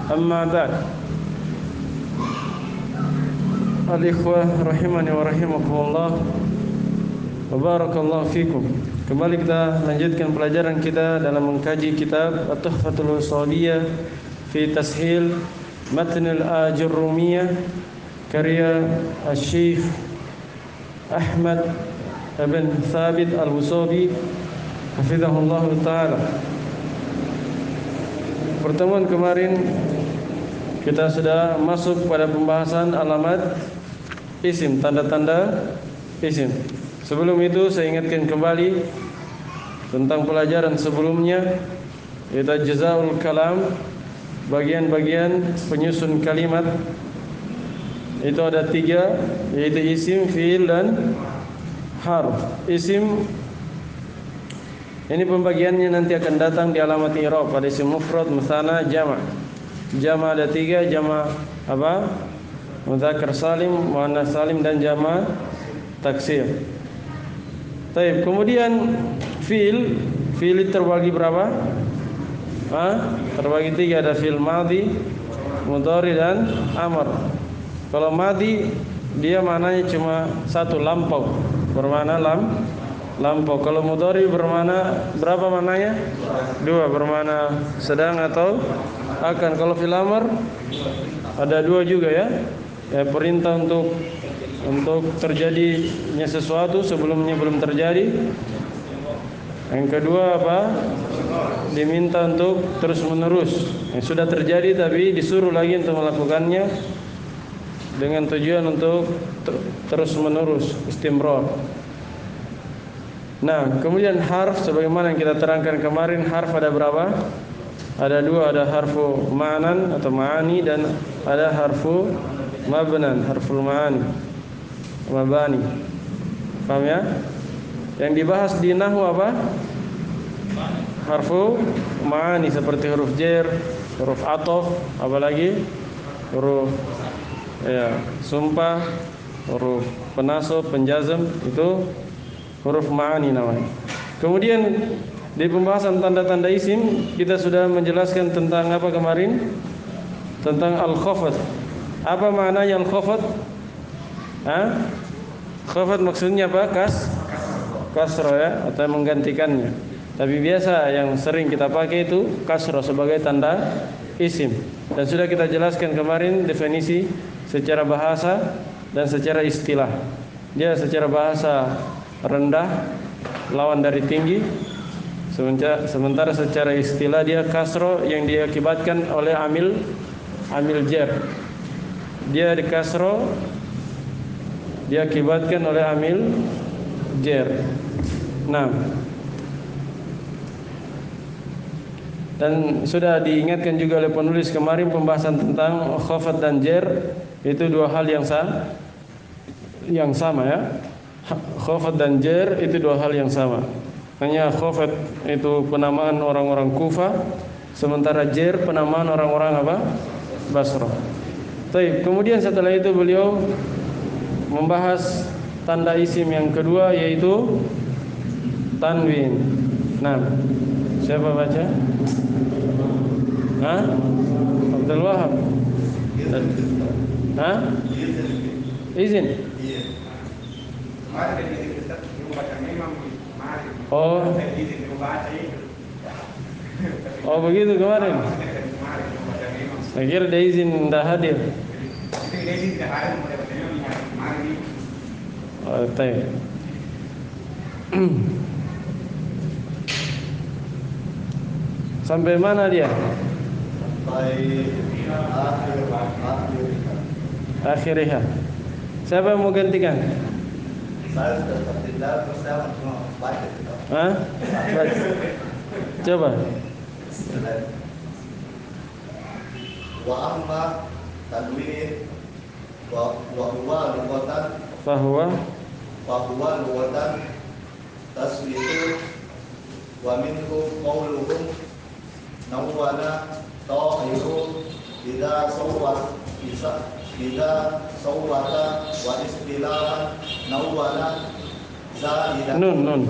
Amma ba'd. Al-ikhwah rahimani wa rahimakumullah wa barakallahu fikum. Kembali kita lanjutkan pelajaran kita dalam mengkaji kitab At-Tuhfatul Ushuliyah fi Tashil Matn al-Ajurrumiyah karya Asy-Syaikh Ahmad bin Thabit Al-Busabi hafizahullah taala. Pertemuan kemarin kita sudah masuk pada pembahasan alamat isim, tanda-tanda isim. Sebelum itu saya ingatkan kembali tentang pelajaran sebelumnya, yaitu jazaul kalam, bagian-bagian penyusun kalimat. Itu ada 3, yaitu isim, fiil, dan harf. Isim ini pembagiannya nanti akan datang di alamat i'rab, pada isim mufrad, musanna, jama'. Jama' ada 3, jama' apa? Mudzakkar salim, muannas salim, dan jama' taksir. Baik, kemudian fiil terbagi berapa? Terbagi 3, ada fiil madhi, mudhari, dan amr. Kalau madhi dia maknanya cuma 1, lampau, bermakna lampau. Kalau mudhari bermakna berapa maknanya? 2, bermakna sedang atau akan. Kalau fiil amr ada 2 juga ya. Perintah untuk terjadinya sesuatu sebelumnya belum terjadi. Yang kedua apa? Diminta untuk terus menerus. Yang sudah terjadi tapi disuruh lagi untuk melakukannya dengan tujuan untuk terus menerus, istimrar. Nah, kemudian harf sebagaimana yang kita terangkan kemarin, harf ada berapa? Ada 2, ada harfu ma'nan atau ma'ani, dan ada harfu mabnan, harful ma'ani, mabani. Paham ya? Yang dibahas di nahwu apa? Harfu ma'ani, seperti huruf jar, huruf ataf, apalagi huruf sumpah, huruf penasab, penjazm, itu huruf ma'ani namanya. Kemudian di pembahasan tanda-tanda isim kita sudah menjelaskan tentang apa kemarin? Tentang al-khafad. Apa maknanya al-khafad? Khafad maksudnya apa? Kasra ya, atau menggantikannya. Tapi biasa yang sering kita pakai itu kasra sebagai tanda isim. Dan sudah kita jelaskan kemarin definisi secara bahasa dan secara istilah. Dia secara bahasa rendah, lawan dari tinggi. Sementara secara istilah dia kasro yang diakibatkan oleh amil jar. Dia di kasro diakibatkan oleh amil jar. Nah, dan sudah diingatkan juga oleh penulis kemarin pembahasan tentang khafad dan jar itu 2 hal yang sama ya. Khafad dan jar itu 2 hal yang sama. Hanya khafad itu penamaan orang-orang Kufah, sementara jar penamaan orang-orang apa? Basrah. Baik, kemudian setelah itu beliau membahas tanda isim yang kedua, yaitu tanwin. Nah, siapa baca? Abdul Wahab. Izin. Oh begitu kemarin. Saya kira dia izin tidak hadir. Sampai mana dia? Sampai akhirnya. Siapa yang mau gantikan? Saya sudah tertinggal, terus saya cuma baca. Baca. Coba. Wa amma tanwin wa huwa lughatan fahuwa lughatan taswitu wa minhu qawluhum nawwana ta'iru idza sawwata wa istilahan nawwana zaidan nunun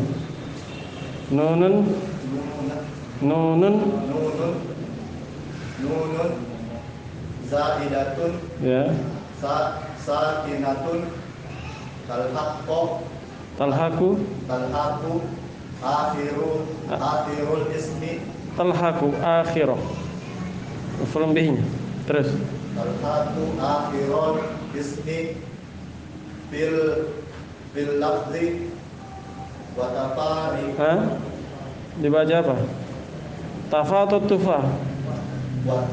zaidatun ya. sakinatun Talhaku akhirul ismi talhaku akhirah. Maf'ul bihnya. Terus talhaku akhirul ismi bil lafzi wa tafari dibaca apa? Tafa atau tufa? wa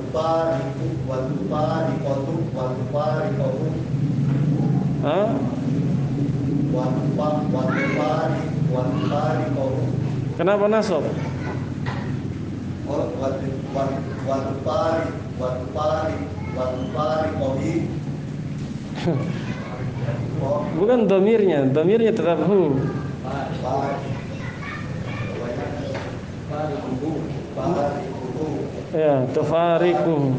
tufari kenapa nasab? Bukan domirnya tetap hu. Ya, tufariku.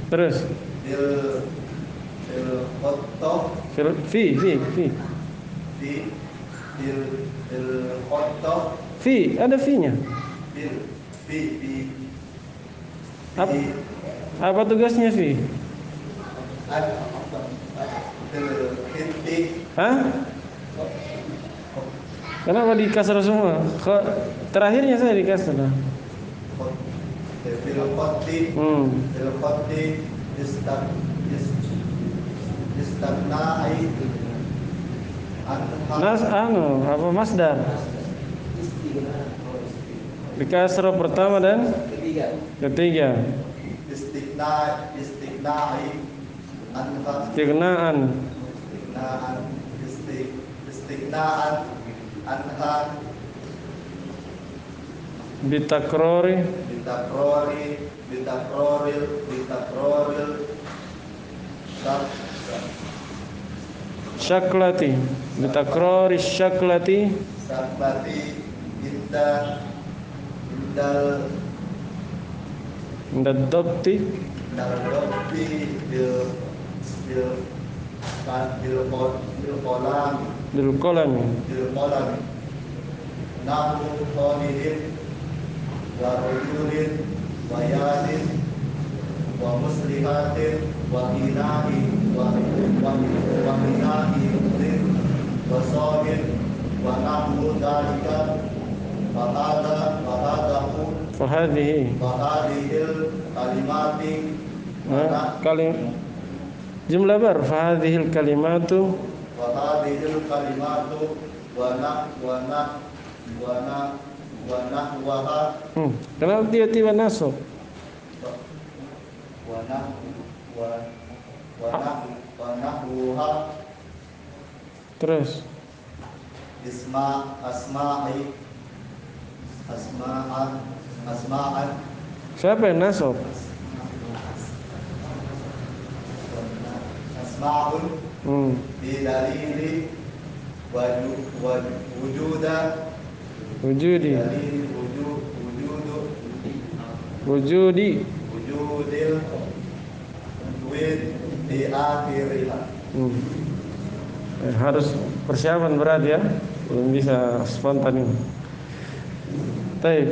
Terus fi ada fi-nya. Apa tugasnya fi? Hah? Kenapa di kasar semua? Terakhirnya saya di kasar. Apa masdar? Di kasar pertama dan ketiga. Istighnaan anha bitakroril syaklati bitakrori syaklati indal dabti bil qalami nahu khalidin wa rujulin wa yasin wa muslihatin wa hinahi wa hinahi wa sabin wa nahu dalika fahadihil kalimati jumlah bar fahadihil kalimatu wa nahwaha kenapa tiba-tiba nasab? Wa nahwaha terus asma'an siapa yang nasab? asma'un bidalili wujudi wujudil duit di akhirnya. Harus persiapan berat ya, belum bisa spontan ini. Baik.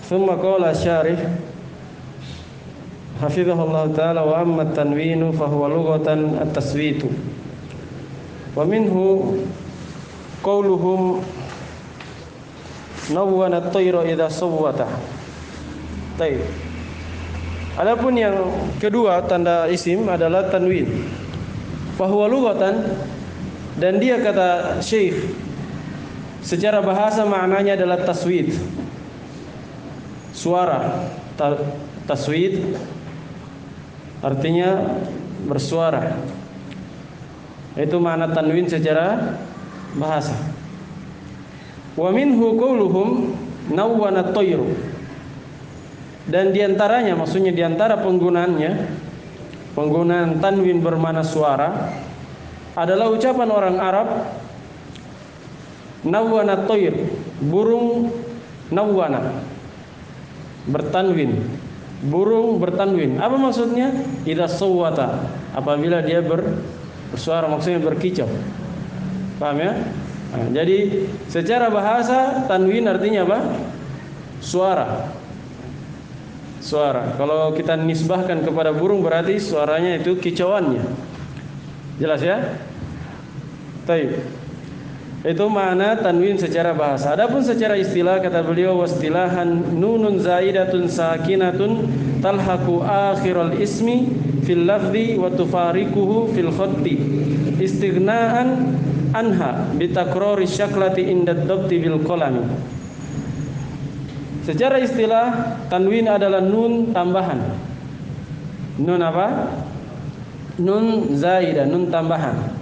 ثم قال الشارح حفظه الله تعالى وأما التنوين فهو لغة التسويت ومنه قولهم نون الطير إذا صوته. Baik. Adapun yang kedua tanda isim adalah tanwin. Fahuwa lughatan, dan dia kata Syekh secara bahasa maknanya adalah taswid. Suara taswid artinya bersuara. Itu makna tanwin secara bahasa. Wa minhu qauluhum nawwana at-tayru. Dan diantaranya, maksudnya diantara penggunaan tanwin bermakna suara adalah ucapan orang Arab nawwana at-tayr, burung nawwana bertanwin, burung bertanwin. Apa maksudnya? Idza sawwata, apabila dia bersuara, maksudnya berkicau. Paham ya? Nah, jadi secara bahasa tanwin artinya apa? Suara. Suara. Kalau kita nisbahkan kepada burung berarti suaranya itu kicauannya. Jelas ya? Baik. Itu makna tanwin secara bahasa. Adapun secara istilah kata beliau wastilahan nunun zaidatun sakinatun talhaqu akhiral ismi fil lafzi wa tufariquhu fil khatti istighna'an anha bitakrori syaklati inda dhabti bil qalami. Secara istilah tanwin adalah nun tambahan. Nun apa? Nun zaidah, nun tambahan.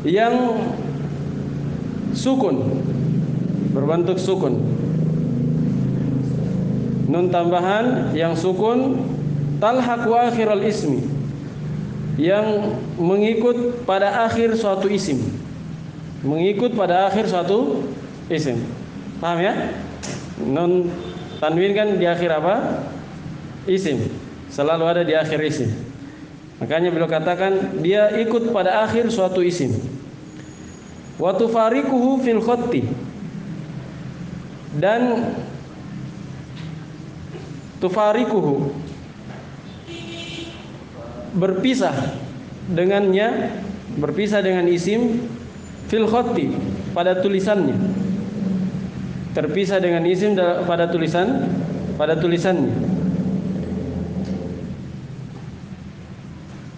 Yang sukun, berbentuk sukun. Nun tambahan yang sukun talhaqu akhiral ismi, yang mengikut pada akhir suatu isim. Mengikut pada akhir suatu isim. Paham ya? Nun tanwin kan di akhir apa? Isim. Selalu ada di akhir isim. Makanya beliau katakan dia ikut pada akhir suatu isim. Wa tufariquhu fil khatti. Dan tufariquhu berpisah dengannya, berpisah dengan isim fil khatti pada tulisannya. Terpisah dengan isim pada tulisannya.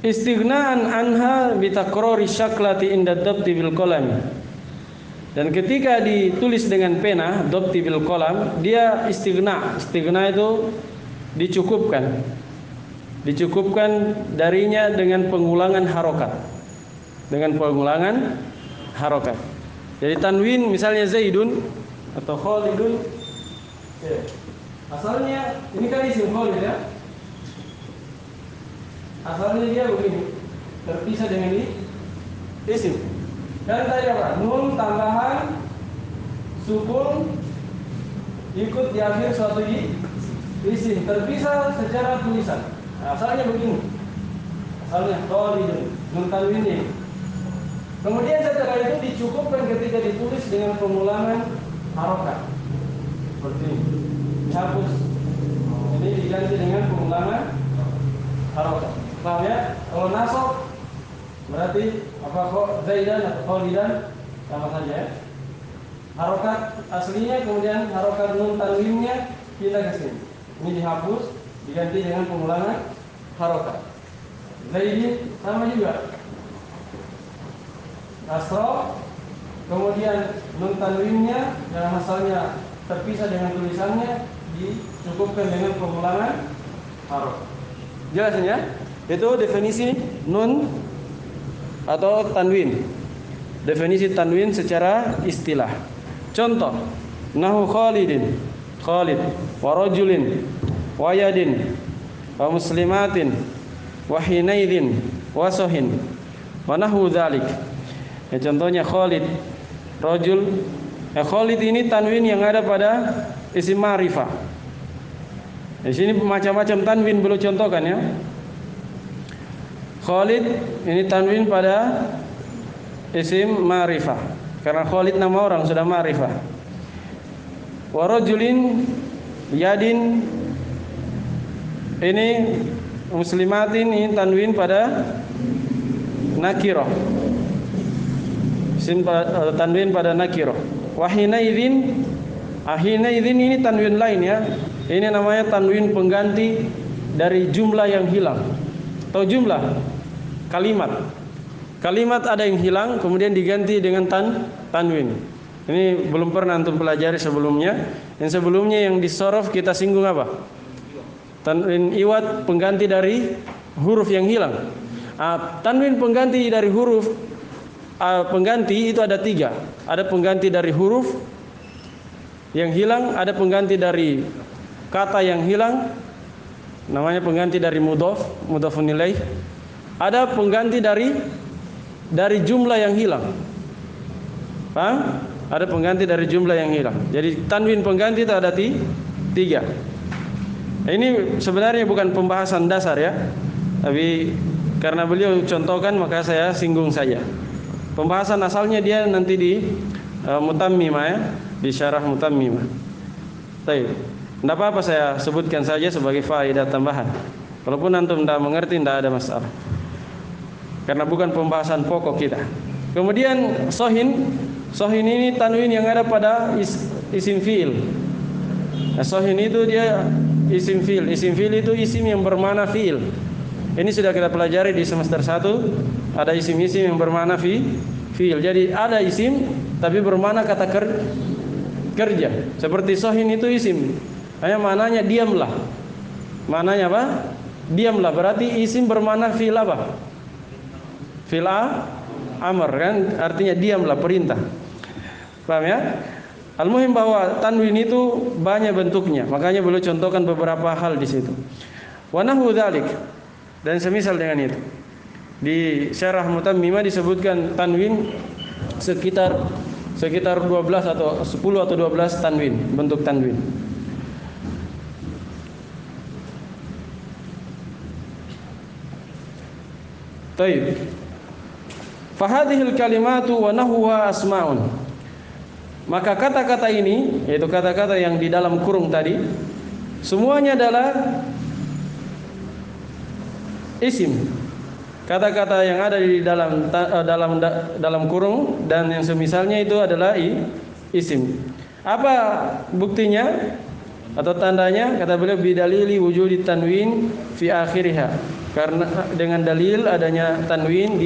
Istighna'an anha bitakrori syaklati inda dhabti bil qalam. Dan ketika ditulis dengan pena dhabti bil qalam, dia istighna. Istighna itu dicukupkan. Dicukupkan darinya dengan pengulangan harokat. Dengan pengulangan harokat. Jadi tanwin misalnya Zaidun atau Khalidun, ya. Asalnya ini kan isim Khalid ya. Asalnya dia begini, terpisah dengan isim. Dan tadi apa? Nun tambahan sukun ikut di akhir suatu isim, terpisah secara tulisan. Nah, asalnya begini. Asalnya Khalidun, nun tanwinnya. Kemudian setelah itu dicukupkan ketika ditulis dengan pengulangan harokat seperti ini, dihapus. Ini diganti dengan pengulangan harokat. Paham ya? Kalau nasab berarti apa? Zaidan atau Khalidan sama saja ya. Harokat aslinya kemudian harokat nun tanwinnya kita ke sini. Ini dihapus, diganti dengan pengulangan harokat. Zaidin sama juga. Kasroh, kemudian nun tanwinnya yang asalnya terpisah dengan tulisannya dicukupkan dengan pengulangan harokat. Jelas ya? Itu definisi nun atau tanwin. Definisi tanwin secara istilah. Contoh, nahu Khalidin, Khalid, wa rajulin, wa yadin, wa muslimatin, wa hinaidin, wa sohin, wa nahu dzalik. Ya, contohnya Khalid, rajul. Khalid ini tanwin yang ada pada isim ma'rifah. Di sini macam-macam tanwin belum contohkan ya. Khalid ini tanwin pada isim ma'rifah. Karena Khalid nama orang sudah ma'rifah. Wa rajulin yadin ini muslimatin ini tanwin pada nakirah. Isim tanwin pada nakirah. Wa hinaidin, hinaidin ini tanwin lain ya. Ini namanya tanwin pengganti dari jumlah yang hilang. Tahu jumlah? Kalimat. Kalimat ada yang hilang kemudian diganti dengan tanwin. Ini belum pernah antum pelajari sebelumnya. Yang sebelumnya yang disorof kita singgung apa? Tanwin iwad pengganti dari huruf yang hilang. Tanwin pengganti dari huruf pengganti itu ada 3. Ada pengganti dari huruf yang hilang, ada pengganti dari kata yang hilang, namanya pengganti dari mudhof, mudhofun ilaih. Ada pengganti dari jumlah yang hilang. Paham? Ada pengganti dari jumlah yang hilang. Jadi tanwin pengganti itu ada 3. Ini sebenarnya bukan pembahasan dasar ya, tapi karena beliau contohkan maka saya singgung saja. Pembahasan asalnya dia nanti di Mutammimah ya, di syarah Mutammimah. Baik. Tidak apa-apa saya sebutkan saja sebagai faedah tambahan. Walaupun antum tidak mengerti tidak ada masalah. Karena bukan pembahasan pokok kita. Kemudian sohin ini tanwin yang ada pada isim fiil. Nah, sohin itu dia isim fiil. Isim fiil itu isim yang bermakna fiil. Ini sudah kita pelajari di semester 1. Ada isim-isim yang bermakna fiil. Jadi ada isim tapi bermakna kata kerja. Seperti sohin itu isim. Hanya maknanya diamlah. Maknanya apa? Diamlah. Berarti isim bermakna fiil apa? Fiil amr kan? Artinya diamlah, perintah. Paham ya? Al-muhim bahwa tanwin itu banyak bentuknya. Makanya beliau contohkan beberapa hal di situ. Wa nahwu dzalik, dan semisal dengan itu. Di syarah Mutammimah disebutkan tanwin sekitar 12 atau 10 atau 12 tanwin, bentuk tanwin. Baik. Fahadhil kalimatu wa nahwa asmaun. Maka kata-kata ini, yaitu kata-kata yang di dalam kurung tadi, semuanya adalah isim. Kata-kata yang ada di dalam kurung dan yang semisalnya itu adalah isim. Apa buktinya atau tandanya? Kata beliau bidalili wujudi tanwin fi akhiriha. Karena dengan dalil adanya tanwin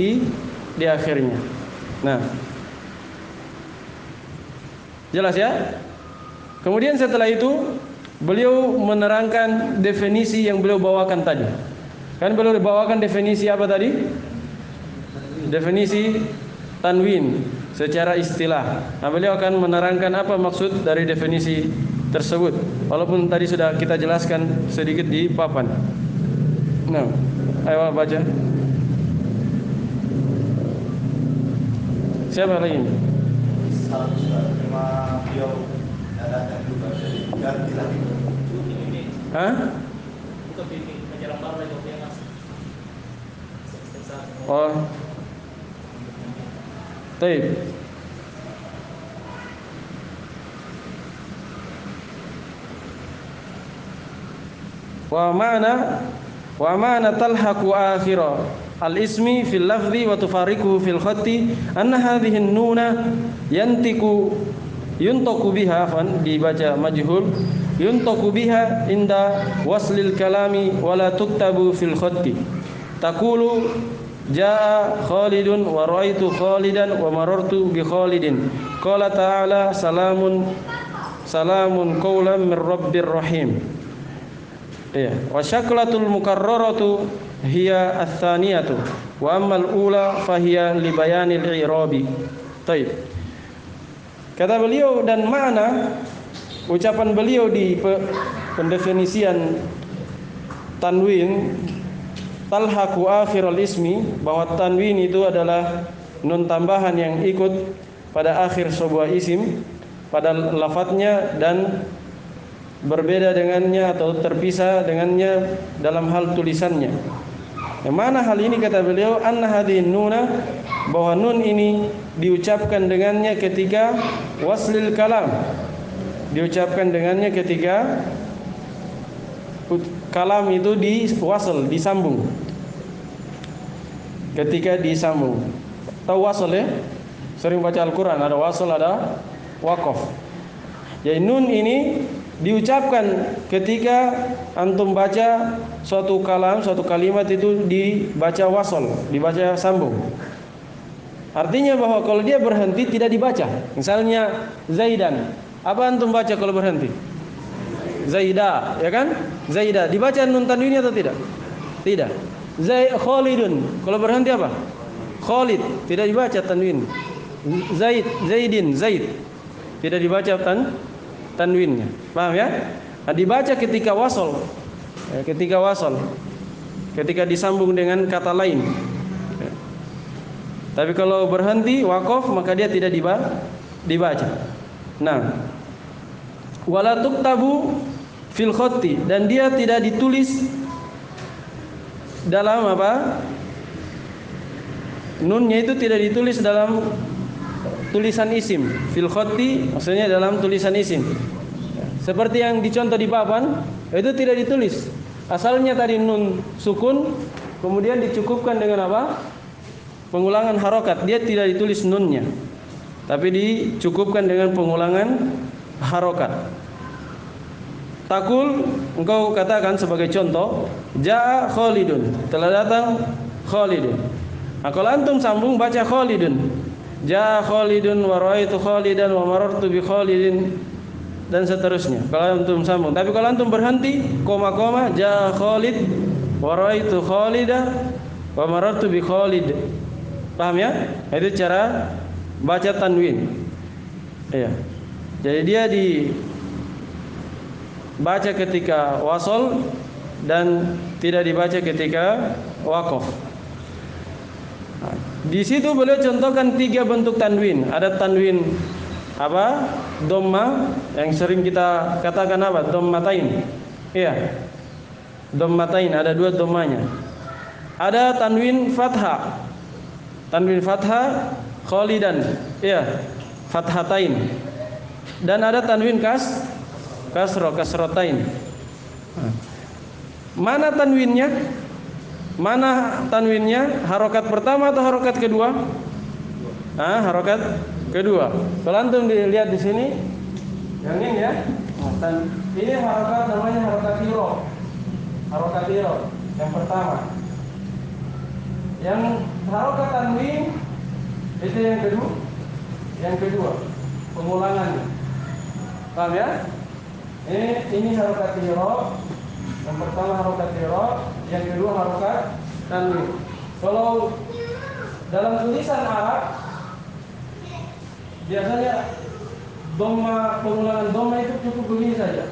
di akhirnya. Nah, jelas ya? Kemudian setelah itu beliau menerangkan definisi yang beliau bawakan tadi. Kan beliau bawakan definisi apa tadi? Definisi tanwin secara istilah. Nah, beliau akan menerangkan apa maksud dari definisi tersebut. Walaupun tadi sudah kita jelaskan sedikit di papan. Nah, ayo baca. Siapa lagi? Sama beliau adakan juga ganti lagi. Hah? Oh. Baik. Wa ma'na talhaqu akhira al-ismi fil lafzi wa tufariquhu fil khatti anna hadhihi an-nuna yuntaku biha, dibaca majhul, yuntaku biha inda waslil kalami wa la tuktabu fil khatti. Taqulu jaa Khalidun wa ra'aitu Khalidan wa marartu bi Khalidin. Qala ta'ala salamun qawlan min rabbir rahim. Ya, wa syaklatul mukarraratu hiya ats-tsaniyatu wa ammal ula fahiya li bayanil i'rabi. Baik. Kata beliau dan makna ucapan beliau di pendefinisian tanwin talhaqu akhiral ismi, bahwa tanwin itu adalah nun tambahan yang ikut pada akhir sebuah isim pada lafadznya dan berbeda dengannya atau terpisah dengannya dalam hal tulisannya. Yang mana hal ini kata beliau anna hadhin nuna, bahwa nun ini diucapkan dengannya ketika waslil kalam, diucapkan dengannya ketika kalam itu diwasl, disambung. Ketika disambung. Tahu wasl ya? Sering baca Al-Quran, ada wasl, ada waqaf. Jadi nun ini diucapkan ketika antum baca suatu kalam, suatu kalimat itu dibaca wasl, dibaca sambung. Artinya bahwa kalau dia berhenti tidak dibaca. Misalnya Zaidan, apa antum baca kalau berhenti? Zaida, ya kan? Zaida, dibaca nun tanwinnya atau tidak? Tidak. Khalidun, kalau berhenti apa? Khalid, tidak dibaca tanwin. Zaidin, Zaid, tidak dibaca tanwinnya. Paham ya? Nah, dibaca ketika wasl. Ketika wasl. Ketika disambung dengan kata lain. Tapi kalau berhenti waqaf maka dia tidak dibaca. Nah, wala tuktabu fil khatti, dan dia tidak ditulis dalam apa? Nunnya itu tidak ditulis dalam tulisan isim. Fil khatti maksudnya dalam tulisan isim. Seperti yang dicontoh di papan, itu tidak ditulis. Asalnya tadi nun sukun, kemudian dicukupkan dengan apa? Pengulangan harokat. Dia tidak ditulis nunnya, tapi dicukupkan dengan pengulangan harokat. Takul, engkau katakan sebagai contoh, Ja'a Khalidun, telah datang Khalidun. Nah, kalau antum sambung baca Khalidun, Ja'a Khalidun wa ra'aitu Khalidan wa marartu bi Khalidin, dan seterusnya. Kalau antum sambung, tapi kalau antum berhenti koma-koma, Ja'a Khalid wa ra'aitu Khalidan wa marartu bi Khalid. Paham ya? Itu cara baca tanwin. Iya. Jadi dia dibaca ketika wasol dan tidak dibaca ketika waqaf. Di situ beliau contohkan 3 bentuk tanwin. Ada tanwin apa? Dhamma yang sering kita katakan apa? Dhammatain. Iya. Dhammatain, ada 2 dhammanya. Ada tanwin fathah. Tanwin fathah Khalidan. Iya. Fathatain. Dan ada tanwin kasrotain. Mana tanwinnya? Mana tanwinnya? Harokat pertama atau harokat kedua? Harokat kedua. Kalau antum dilihat di sini, yang ini ya. Ini harokat namanya harokat irob. Harokat irob yang pertama. Yang harokat tanwin itu yang kedua. Yang kedua, pengulangannya. Paham ya? Ini harokat irob. Yang pertama harokat irob, yang kedua harokat tanwin. Kalau dalam tulisan Arab biasanya dhamma, pengulangan dhamma itu cukup begini saja.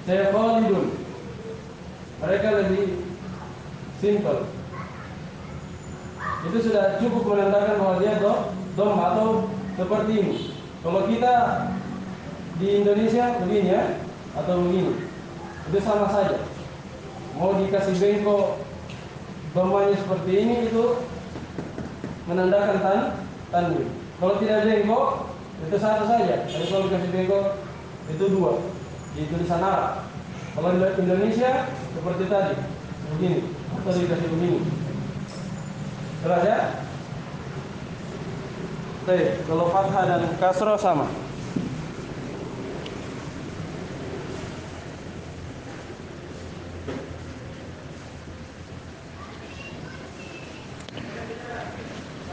Saya Khalidun. Mereka lebih simple. Itu sudah cukup menandakan bahwa dia dhamma atau seperti ini. Kalau kita di Indonesia begini ya, atau begini, itu sama saja. Mau dikasih bengkok dhammanya seperti ini, itu menandakan tanwin. Kalau tidak bengkok, itu satu saja. Tapi kalau dikasih bengkok, itu 2 di tulisan Arab. Kalau di Indonesia seperti tadi, begini, atau dikasih begini. Jelas ya? Baik, kalau fathah dan kasroh sama.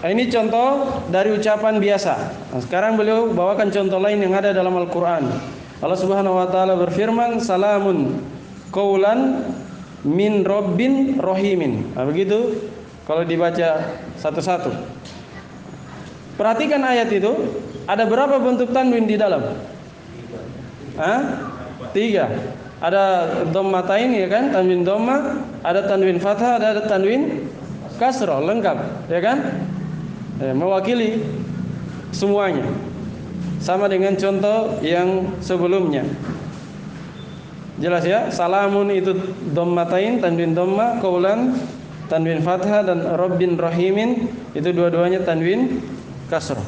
Ini contoh dari ucapan biasa. Nah, sekarang beliau bawakan contoh lain yang ada dalam Al-Quran. Allah Subhanahu Wa Taala berfirman, Salamun qaulan min Rabbin Rahimin. Nah, begitu kalau dibaca satu-satu. Perhatikan ayat itu. Ada berapa bentuk tanwin di dalam? 3. Ada dhammatain ya kan, tanwin dhamma. Ada tanwin fathah, ada tanwin kasroh, lengkap, ya kan? Mewakili semuanya, sama dengan contoh yang sebelumnya. Jelas ya? Salamun itu dhammatain, tanwin dhamma, qaulan tanwin fathah, dan Rabbin Rahimin itu dua-duanya tanwin kasrah.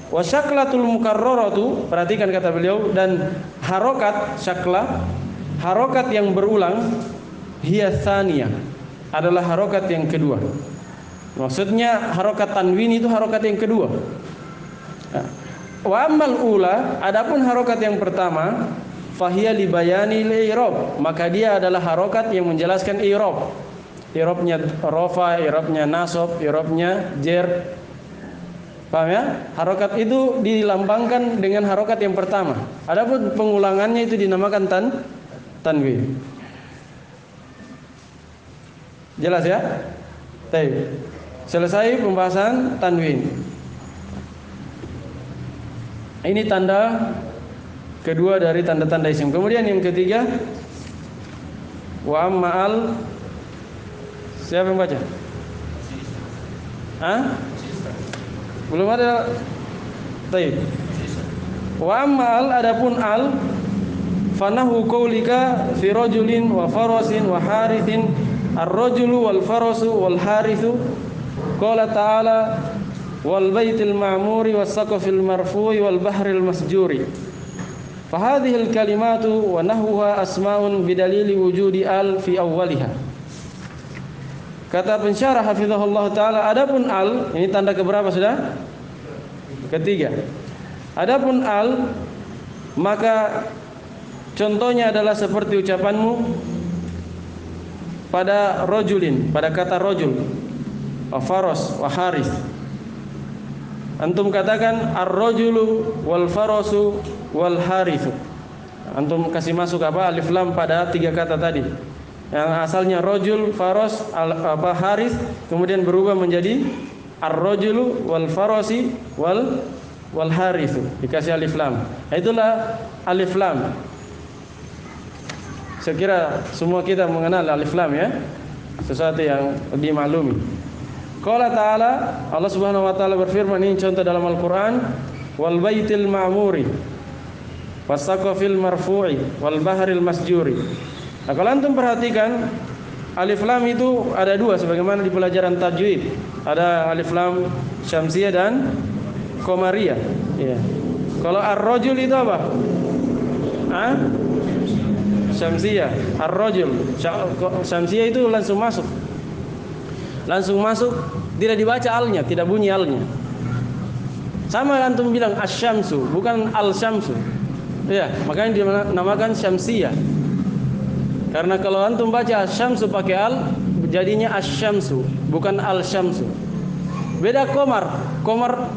Wa syaklatul mukarraratu, perhatikan kata beliau, dan harokat syakla, harokat yang berulang, hiya tsaniyah, adalah harokat yang kedua. Maksudnya harokat tanwin itu harokat yang kedua. Wa ammal ula, adapun harokat yang pertama, fahiya li bayani i'rab, maka dia adalah harokat yang menjelaskan i'rab. I'rabnya rafa, i'rabnya nasab, i'rabnya jer. Paham ya? Harokat itu dilambangkan dengan harokat yang pertama. Adapun pengulangannya itu dinamakan tanwin. Jelas ya? Baik. Selesai pembahasan tanwin. Ini tanda kedua dari tanda-tanda isim. Kemudian yang ketiga, wa ma'al. Siapa yang baca? Belum ada. Baik. Wa ma'al, adapun al, fanahu qaulika fi rajulin wa farasin wa harithin ar-rajulu wal farasu wal harithu. Qala ta'ala wal baitil ma'muri was saqafil marfu'i wal bahril masjuri. Fahadhil kalimatu wa nahwuha asma'un bidalili wujudi al fi awwaliha. Kata pensyarah hafizahullah taala, adapun al, ini tanda keberapa sudah? Ketiga. Adapun al, maka contohnya adalah seperti ucapanmu pada rojulin, pada kata rojul, wa faros, wa haris. Antum katakan ar-rojulu wal farosu wal harithu. Antum kasih masuk apa? Alif lam pada tiga kata tadi. Yang asalnya rojul, faros, haris, kemudian berubah menjadi ar-rojulu wal farosi wal harithu. Dikasih alif lam. Itulah alif lam. Saya kira semua kita mengenal alif lam ya. Sesuatu yang dimaklumi. Qala ta'ala, Allah Subhanahu wa taala berfirman, ini contoh dalam Al-Qur'an, wal baitil ma'muri wasaqafil marfu'i wal bahril masjuri. Nah, kalau antum perhatikan alif lam itu ada dua sebagaimana di pelajaran tajwid. Ada alif lam syamsiyah dan qamariyah. Ya. Kalau ar-rajul itu apa? Syamsiyah. Ar-rajul. Syamsiyah itu langsung masuk. Langsung masuk, tidak dibaca alnya, tidak bunyi alnya. Sama antum bilang asy-syamsu, bukan al-syamsu. Ya, makanya dinamakan syamsiyah. Karena kalau antum baca asy-syamsu pakai al, jadinya asy-syamsu, bukan al-syamsu. Beda qamar. Qamar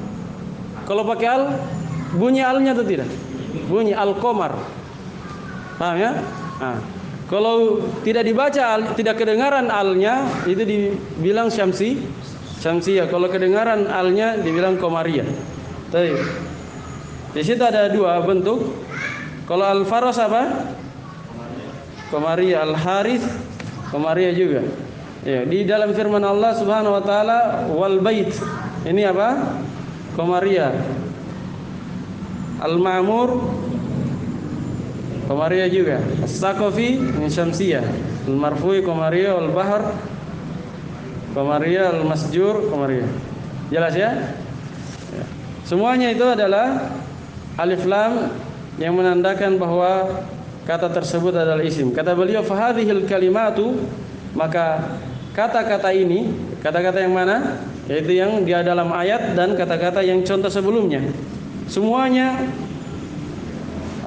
kalau pakai al, bunyi alnya atau tidak? Bunyi al-qamar. Paham ya? Nah, kalau tidak dibaca, tidak kedengaran alnya, itu dibilang syamsiyah. Kalau kedengaran alnya, dibilang qamariyah. Baik. Di situ ada dua bentuk. Kalau al-faros apa? Qamariyah. Al-harith, qamariyah juga. Ya, di dalam firman Allah Subhanahu wa taala, wal bait. Ini apa? Qamariyah. Al-ma'mur, qamariyah juga. As-saqafi ini syamsiyah. Al-marfu'i qamariyah, al-bahr qamariyah, al-masjur qamariyah. Jelas ya? Ya. Semuanya itu adalah alif lam yang menandakan bahwa kata tersebut adalah isim. Kata beliau fahadhil kalimatu, maka kata-kata ini, kata-kata yang mana? Yaitu yang dia dalam ayat dan kata-kata yang contoh sebelumnya. Semuanya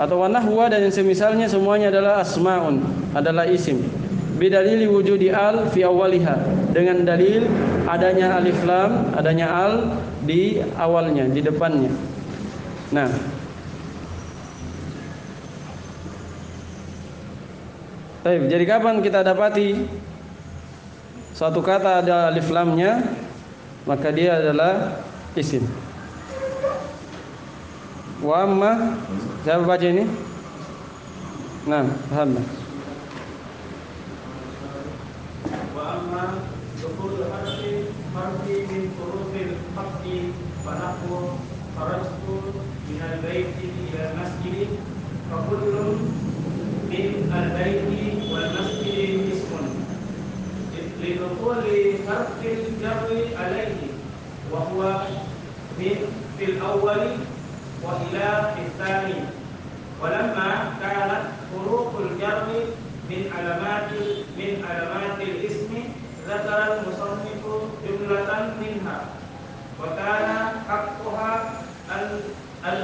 atau wanahwa dan yang semisalnya semuanya adalah asmaun, adalah isim. Bidalili wujudi al fi awwaliha, dengan dalil adanya alif lam, adanya al di awalnya, di depannya. Nah, baik, jadi kapan kita dapati suatu kata ada alif lamnya, maka dia adalah isim. Wa amma, siapa baca ini? Nah, paham. Wa amma dukhul harfi min hurufil haqqi wa nahwu kharajtu min al-baiti ila al-masjid fa kullun min al-baiti wal masjid ismun lidukhuli harfil jarri alayhi wa huwa min fil awwali wa ila الثاني ولما كانت حروف الجر من علامات الاسم ذكر المصنف جملة منها وكان حقها أن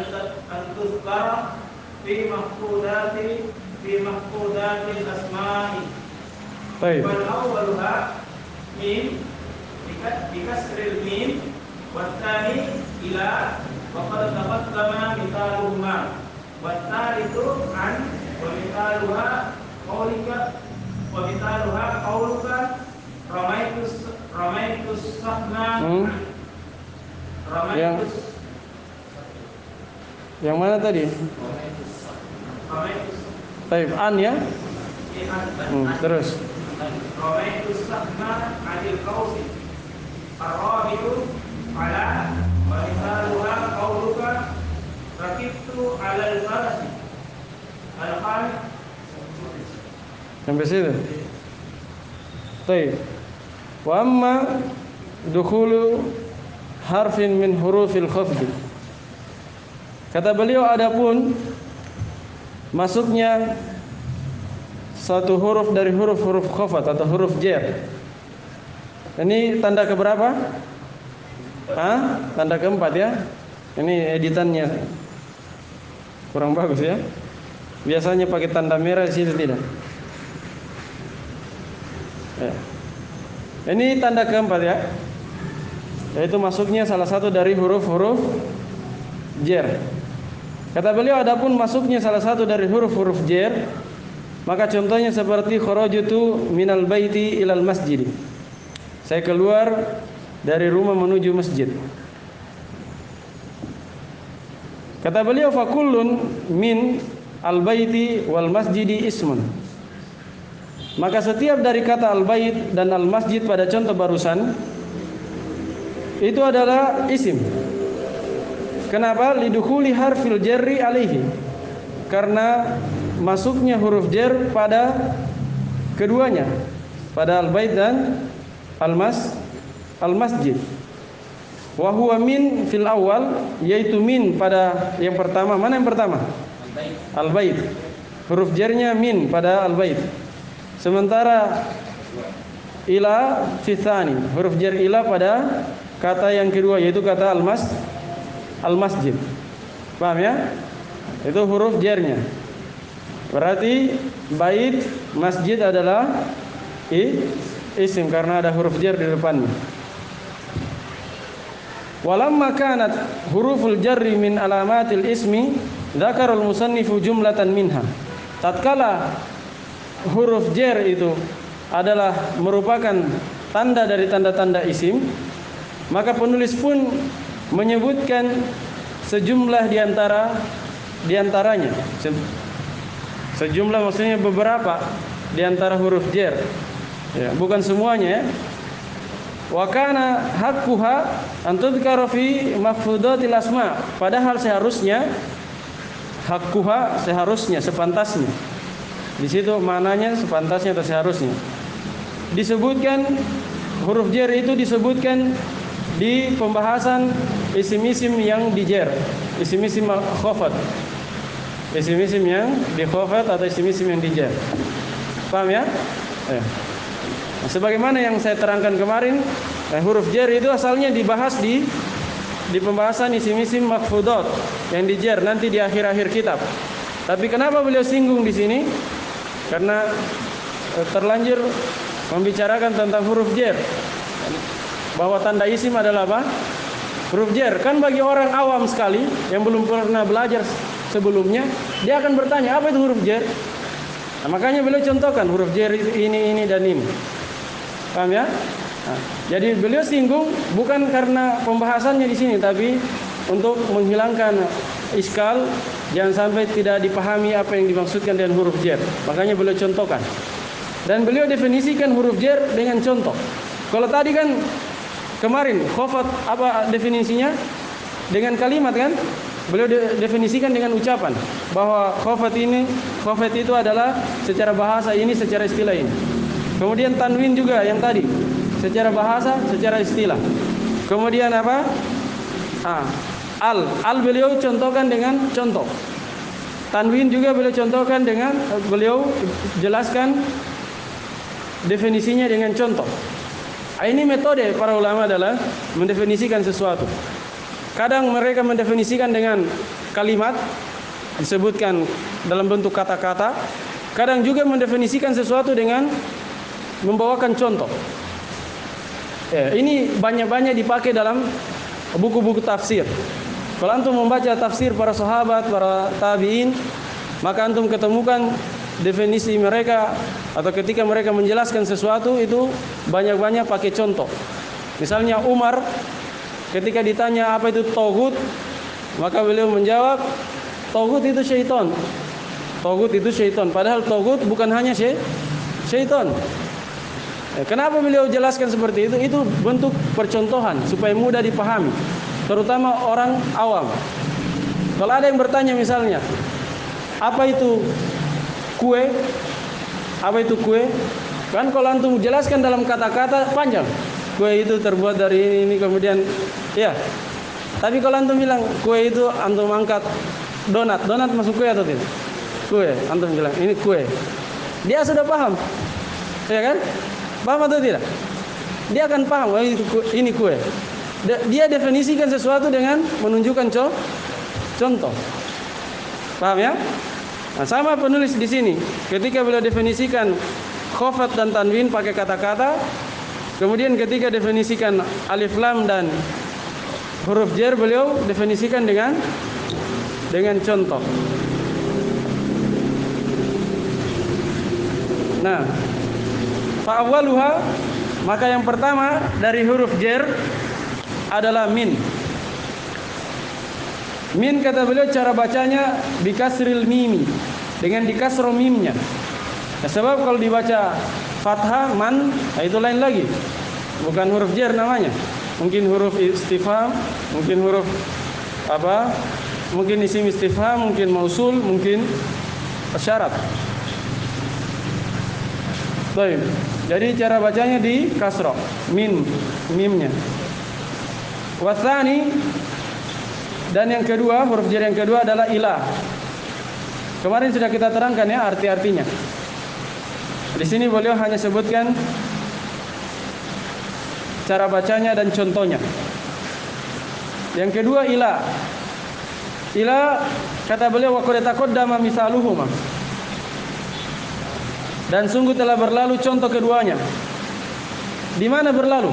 تذكر في مفقودات الأسماء. طيب. والأولها ميم بكسر الميم والثاني إلى وقد تقدم مثالهما والثالث عن ومثالها قولك رميت السهم yang mana tadi? Baik, an ya? Terus. Ramaitu sahma 'anil qausi. Ar-rabi'u 'ala wa mithaluha qauluka rakibtu 'alal farasi. Al-khamis Sampai situ. Baik. Wa amma dukhulu harfin min hurufil khafd. Kata beliau, adapun masuknya satu huruf dari huruf-huruf khafat atau huruf jar. Ini tanda keberapa? Tanda keempat ya. Ini editannya kurang bagus ya. Biasanya pakai tanda merah, di sini tidak. Ya. Ini tanda keempat ya. Yaitu masuknya salah satu dari huruf-huruf jar. Kata beliau, adapun masuknya salah satu dari huruf-huruf jar, maka contohnya seperti kharajtu minal baiti ilal masjid. Saya keluar dari rumah menuju masjid. Kata beliau, fakullun min al baiti wal masjidi ismun. Maka setiap dari kata al bait dan al masjid pada contoh barusan itu adalah isim. Kenapa? Lidukhuli harfil jarri alaihi. Karena masuknya huruf jar pada keduanya, pada al bait dan al masjid. Wa huwa min fil awal, yaitu min pada yang pertama. Mana yang pertama? Al bait. Huruf jarnya min pada al bait. Sementara ila fi tsani, huruf jar ila pada kata yang kedua, yaitu kata al masjid. Paham ya? Itu huruf jarnya. Berarti bait, masjid adalah isim karena ada huruf jar di depannya. Walamma kanat huruful jarri min alamatil ismi, dzakarul musannifu jumlatan minha. Tatkala huruf jar itu adalah merupakan tanda dari tanda-tanda isim, maka penulis pun menyebutkan sejumlah diantaranya. Sejumlah maksudnya beberapa diantara huruf jar. Ya, bukan semuanya ya. Wa kana haqquha an tudhkara fi mahfudatil asma. Padahal seharusnya sepantasnya. Di situ maknanya sepantasnya atau seharusnya. Disebutkan huruf jar itu disebutkan di pembahasan isim-isim yang dijar, isim-isim khafat. Isim-isim yang di khafat atau isim-isim yang dijar. Paham ya? Sebagaimana yang saya terangkan kemarin, huruf jar itu asalnya dibahas di pembahasan isim-isim makhfudat yang dijar nanti di akhir-akhir kitab. Tapi kenapa beliau singgung di sini? Karena terlanjur membicarakan tentang huruf jar. Bahwa tanda isim adalah apa? Huruf jar. Kan bagi orang awam sekali yang belum pernah belajar sebelumnya, dia akan bertanya, apa itu huruf jar? Nah, makanya beliau contohkan huruf jar ini dan ini. Paham ya? Nah, jadi beliau singgung bukan karena pembahasannya di sini, tapi untuk menghilangkan iskal, jangan sampai tidak dipahami apa yang dimaksudkan dengan huruf jar. Makanya beliau contohkan. Dan beliau definisikan huruf jar dengan contoh. Kalau tadi kan kemarin khafat apa definisinya? Dengan kalimat kan? Beliau definisikan dengan ucapan bahwa khafat itu adalah secara bahasa ini, secara istilah ini. Kemudian tanwin juga yang tadi, secara bahasa, secara istilah. Kemudian apa? Al beliau contohkan dengan contoh. Tanwin juga beliau contohkan dengan, beliau jelaskan definisinya dengan contoh. Ini metode para ulama adalah mendefinisikan sesuatu. Kadang mereka mendefinisikan dengan kalimat, disebutkan dalam bentuk kata-kata. Kadang juga mendefinisikan sesuatu dengan membawakan contoh. Ini banyak-banyak dipakai dalam buku-buku tafsir. Kalau antum membaca tafsir para sahabat, para tabi'in, maka antum ketemukan definisi mereka atau ketika mereka menjelaskan sesuatu itu banyak-banyak pakai contoh. Misalnya Umar ketika ditanya apa itu taghut, maka beliau menjawab, taghut itu syaitan. Taghut itu syaitan. Padahal taghut bukan hanya syaitan. Kenapa beliau jelaskan seperti itu? Itu bentuk percontohan supaya mudah dipahami, terutama orang awam. Kalau ada yang bertanya misalnya, apa itu kue? Apa itu kue? Kan kalau antum jelaskan dalam kata-kata panjang. Kue itu terbuat dari ini kemudian ya. Tapi kalau antum bilang kue itu antum angkat donat masuk kue atau tidak? Kue, antum bilang ini kue. Dia sudah paham. Ya kan? Paham atau tidak? Dia akan paham, oh ini kue. Dia definisikan sesuatu dengan menunjukkan contoh. Paham ya? Nah, sama penulis di sini. Ketika beliau definisikan khafat dan tanwin pakai kata-kata, kemudian ketika definisikan alif lam dan huruf jar beliau definisikan dengan contoh. Nah, fa'awwaluha, maka yang pertama dari huruf jar adalah min. Min kata beliau cara bacanya bikasril mimi, dengan dikasro mimnya. Nah, sebab kalau dibaca fathah man, nah itu lain lagi. Bukan huruf jar namanya. Mungkin huruf istifham, mungkin huruf apa? Mungkin isim istifham, mungkin mausul, mungkin syarat. Baik. Jadi cara bacanya di kasro, mimnya. Wasani, dan yang kedua, huruf jar yang kedua adalah ilah. Kemarin sudah kita terangkan ya arti-artinya. Di sini beliau hanya sebutkan cara bacanya dan contohnya. Yang kedua ilah. Ilah kata beliau wa qad taqaddama misaluhuma. Dan sungguh telah berlalu contoh keduanya. Di mana berlalu?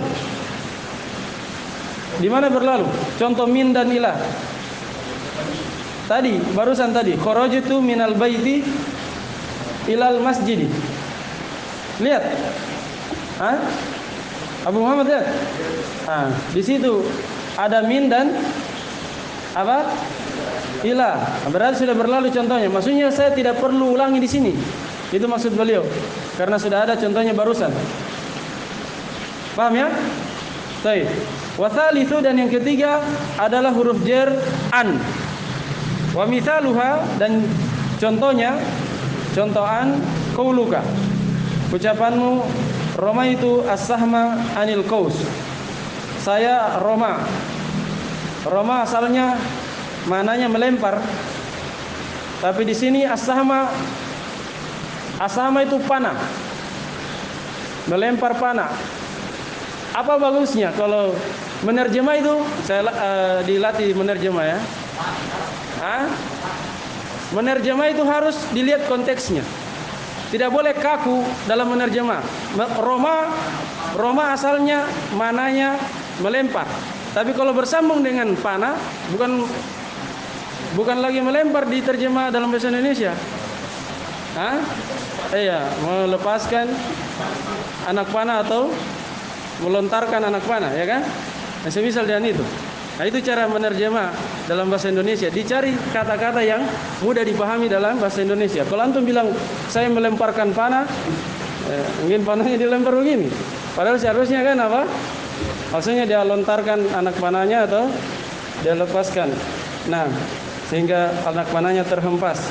Di mana berlalu? Contoh min dan ilah. Tadi, barusan tadi, kharajtu minal baiti ilal masjid. Lihat. Hah? Abu Muhammad lihat. Nah, di situ ada min dan apa? Ilah. Berarti sudah berlalu contohnya. Maksudnya saya tidak perlu ulangi di sini. Itu maksud beliau. Karena sudah ada contohnya barusan. Paham ya? Baik. Watsalitsu, dan yang ketiga adalah huruf jar an. Wa mithaluha, dan contohnya contoh an qauluka. Ucapanmu romaitu as-sahma anil qaus. Saya roma. Roma asalnya mananya melempar. Tapi di sini as-sahma itu panah. Melempar panah. Apa bagusnya kalau menerjemah itu? Saya dilatih menerjemah ya. Menerjemah itu harus dilihat konteksnya. Tidak boleh kaku dalam menerjemah. Roma asalnya mananya melempar. Tapi kalau bersambung dengan panah, bukan lagi melempar diterjemah dalam bahasa Indonesia. Iya, melepaskan anak panah atau melontarkan anak panah, ya kan? Nah, semisal dengan itu. Nah, itu cara menerjemah dalam bahasa Indonesia. Dicari kata-kata yang mudah dipahami dalam bahasa Indonesia. Kalau antum bilang saya melemparkan panah, mungkin panahnya dilempar begini. Padahal seharusnya kan apa? Maksudnya dia lontarkan anak panahnya atau dia lepaskan. Nah, sehingga anak panahnya terhempas.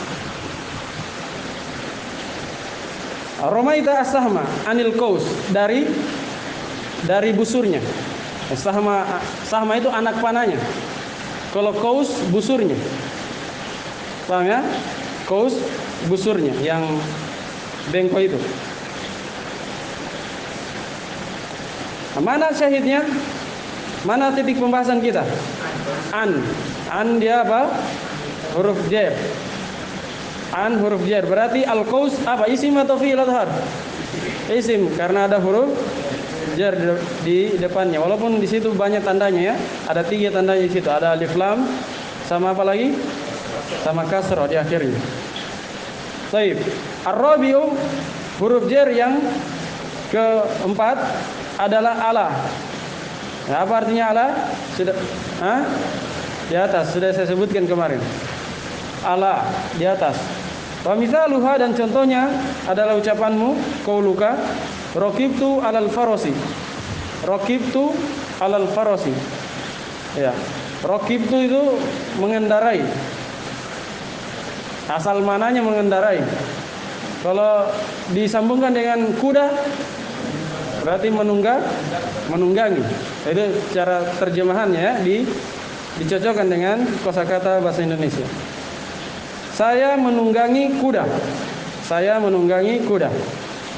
Romaita as-sahma anil qaus, dari busurnya. Sahma itu anak panahnya. Kalau qaus busurnya. Paham ya? Qaus busurnya yang bengkok itu. Nah, mana syahidnya? Mana titik pembahasan kita? An dia apa? Huruf jar. An huruf jar. Berarti al-qaus apa? Isim atau fi'il atau harf? Isim, karena ada huruf jar di depannya. Walaupun di situ banyak tandanya ya. Ada 3 tandanya di situ. Ada alif lam sama apa lagi? Sama kasrah di akhirnya. Baik. Ar-rabi'u, huruf jar yang keempat adalah ala. Nah, apa artinya ala? Sudah di atas sudah saya sebutkan kemarin. Ala di atas. Wa mithaluha, dan contohnya adalah ucapanmu qauluka raqibtu alal farasi. Raqibtu alal farasi. Ya. Raqibtu itu mengendarai. Asal mananya mengendarai. Kalau disambungkan dengan kuda berarti menunggangi. Itu cara terjemahannya ya, dicocokkan dengan kosakata bahasa Indonesia. Saya menunggangi kuda. Saya menunggangi kuda.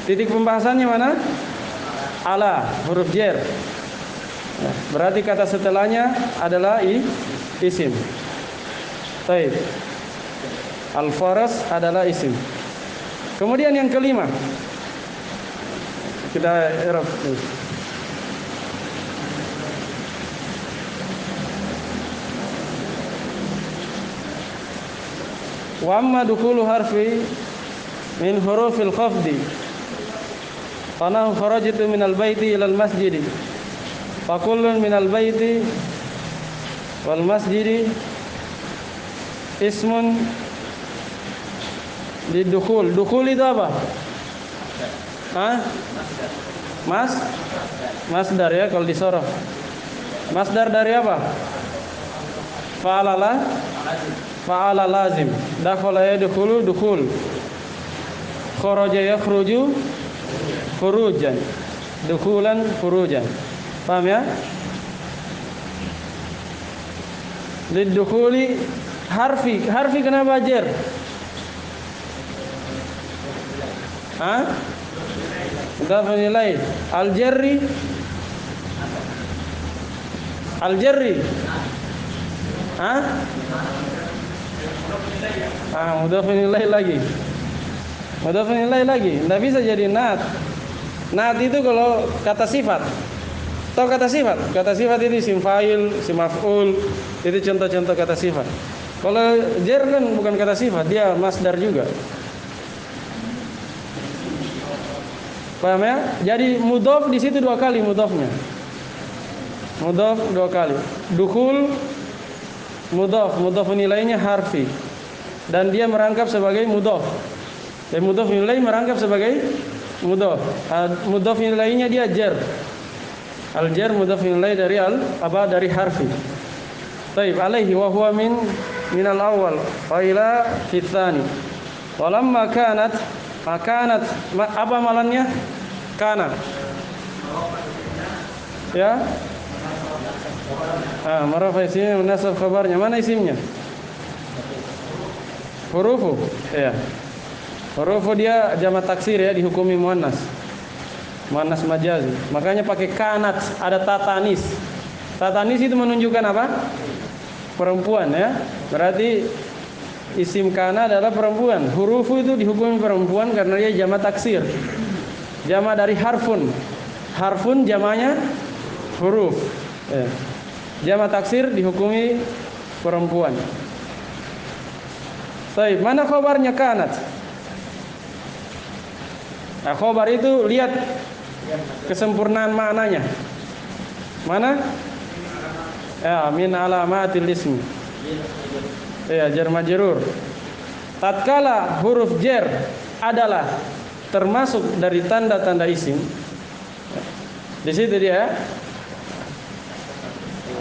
Titik pembahasannya mana? Ala, huruf jer. Nah, berarti kata setelahnya adalah isim. Baik. Al-faras adalah isim. Kemudian yang kelima, kita i'rab. Wa amma dukhulu harfi min hurufil khafdi fanahu kharajtu min al-baiti ila al-masjidi fa kullun min al-baiti wal masjidi ismun lidukhul. Dukhul itu apa? Hah? Masdar ya kalau disoroh. Masdar dari apa? Fa'ala lazim. Dakhala yadkhulu dukhul. Kharaja yakhruju khurujan. Dukhulan khurujan. Paham ya? Lidukhuli harfi kenapa jar? Hah? Mudhaf ilaih. Al-jarri. Hah? Mudhaf ilaih lagi. Mudhaf ilaih lagi. Enggak bisa jadi nat. Nat itu kalau kata sifat. Tahu kata sifat? Kata sifat itu isim fa'il, isim maf'ul. Itu contoh-contoh kata sifat. Kalau jar kan bukan kata sifat, dia masdar juga. Paham ya? Jadi mudhaf di situ dua kali mudhafnya. Mudhaf dua kali. Dukhul mudhaf nilainya harfi dan dia merangkap sebagai mudhaf. Dan mudhaf nilai merangkap sebagai mudhaf. Mudhaf nilainya dia jar. Al-jar mudhaf nilai dari dari harfi. Baik, alaihi wa huwa min al-awwal wa ila fitsani. Walamma kanat apa amalannya? Kana. Ya. Maraf isimnya munasab khabarnya. Mana isimnya? Hurufu. Ya. Hurufu dia jamak taksir ya, dihukumi muannas. Muannas majazi. Makanya pakai kanat, ada tatanis. Tatanis itu menunjukkan apa? Perempuan ya. Berarti isim kana adalah perempuan. Hurufu itu dihukumi perempuan karena dia jamak taksir. Jamak dari harfun. Harfun jamaknya huruf. Ya. Jamak taksir dihukumi perempuan. Baik, mana khabarnya kanat? Nah, khabar itu lihat kesempurnaan maknanya. Mana? Ya, min alamatil ismi. Ya, jar majrur. Tatkala huruf jar adalah termasuk dari tanda-tanda isim. Di situ dia.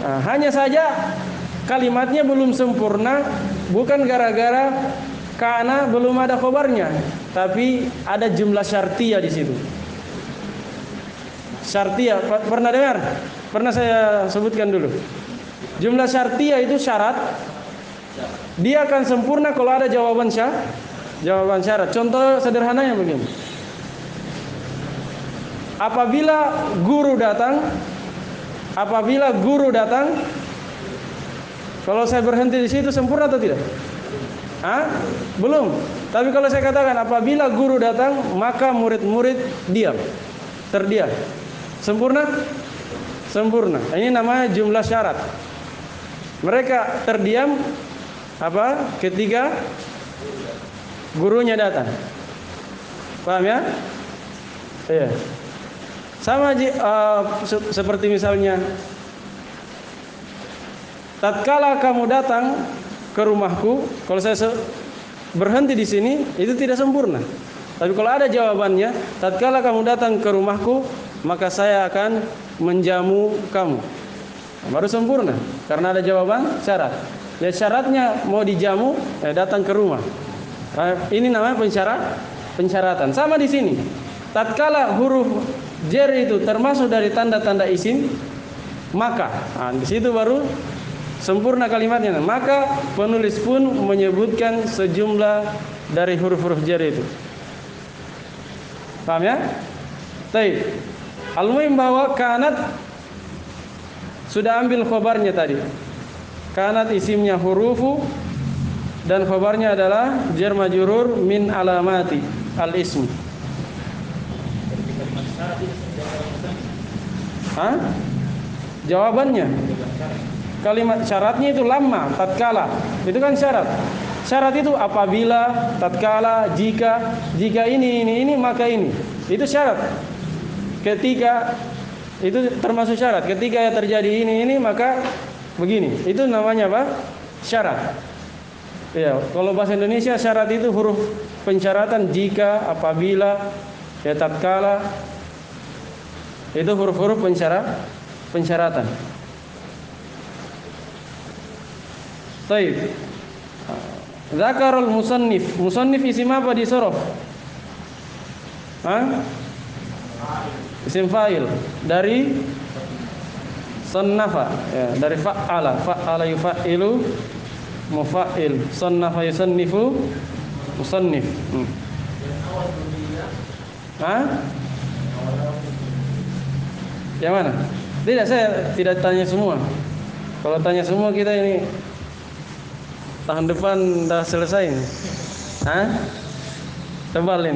Hanya saja kalimatnya belum sempurna bukan gara-gara karena belum ada khabarnya, tapi ada jumlah syartiyah di situ. Syartiyah pernah dengar? Pernah saya sebutkan dulu. Jumlah syartiyah itu syarat. Dia akan sempurna kalau ada jawaban syarat. Contoh sederhananya begini. Apabila guru datang, kalau saya berhenti di situ sempurna atau tidak? Belum. Tapi kalau saya katakan apabila guru datang, maka murid-murid terdiam. Sempurna? Sempurna. Ini namanya jumlah syarat. Mereka terdiam ketika gurunya datang. Paham ya? Iya. Sama seperti misalnya tatkala kamu datang ke rumahku, kalau saya berhenti di sini itu tidak sempurna. Tapi kalau ada jawabannya, tatkala kamu datang ke rumahku, maka saya akan menjamu kamu. Baru sempurna karena ada jawaban syarat. Ya syaratnya mau dijamu, datang ke rumah. Ini namanya pensyaratan. Sama di sini. Tatkala huruf jar itu termasuk dari tanda-tanda isim, maka di situ baru sempurna kalimatnya. Maka penulis pun menyebutkan sejumlah dari huruf-huruf jar itu. Paham ya? Baik. Al-muhim bahwa kanat sudah ambil khobarnya tadi. Kanat isimnya hurufu dan khobarnya adalah jar majrur min alamati al-ism. Hah? Jawabannya kalimat syaratnya itu lamma, tatkala. Itu kan syarat. Syarat itu apabila, tatkala, jika ini maka ini. Itu syarat. Ketika itu termasuk syarat. Ketika ya terjadi ini maka begini. Itu namanya apa? Syarat. Ya, kalau bahasa Indonesia syarat itu huruf pensyaratan jika, apabila, ya tatkala. Itu huruf-huruf pensyaratan. Baik. Zakarul musannif. Musannif isim apa di sorof? Hah? Isim fa'il dari sannafa, ya, dari fa'ala. Fa'ala yufa'ilu mufa'il. Sannafa yusannifu musannif. Hah? Yang mana? Tidak, saya tidak tanya semua. Kalau tanya semua kita ini tahun depan dah selesai. Hah? Tebal.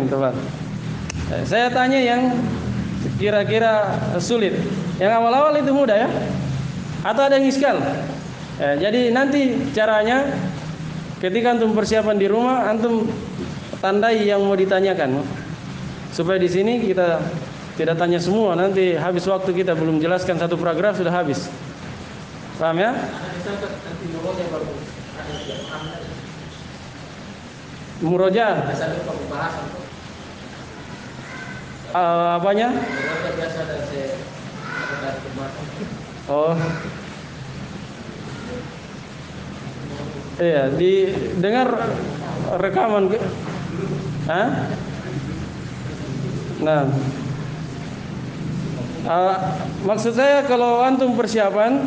Saya tanya yang kira-kira sulit. Yang awal-awal itu mudah ya? Atau ada yang iskal? Jadi nanti caranya ketika antum persiapan di rumah, antum tandai yang mau ditanyakan. Supaya di sini kita tidak tanya semua, nanti habis waktu kita belum jelaskan satu paragraf sudah habis. Paham ya? Muroja. Apanya? Oh. Iya, didengar rekaman. Hah? Nah. Maksud saya kalau antum persiapan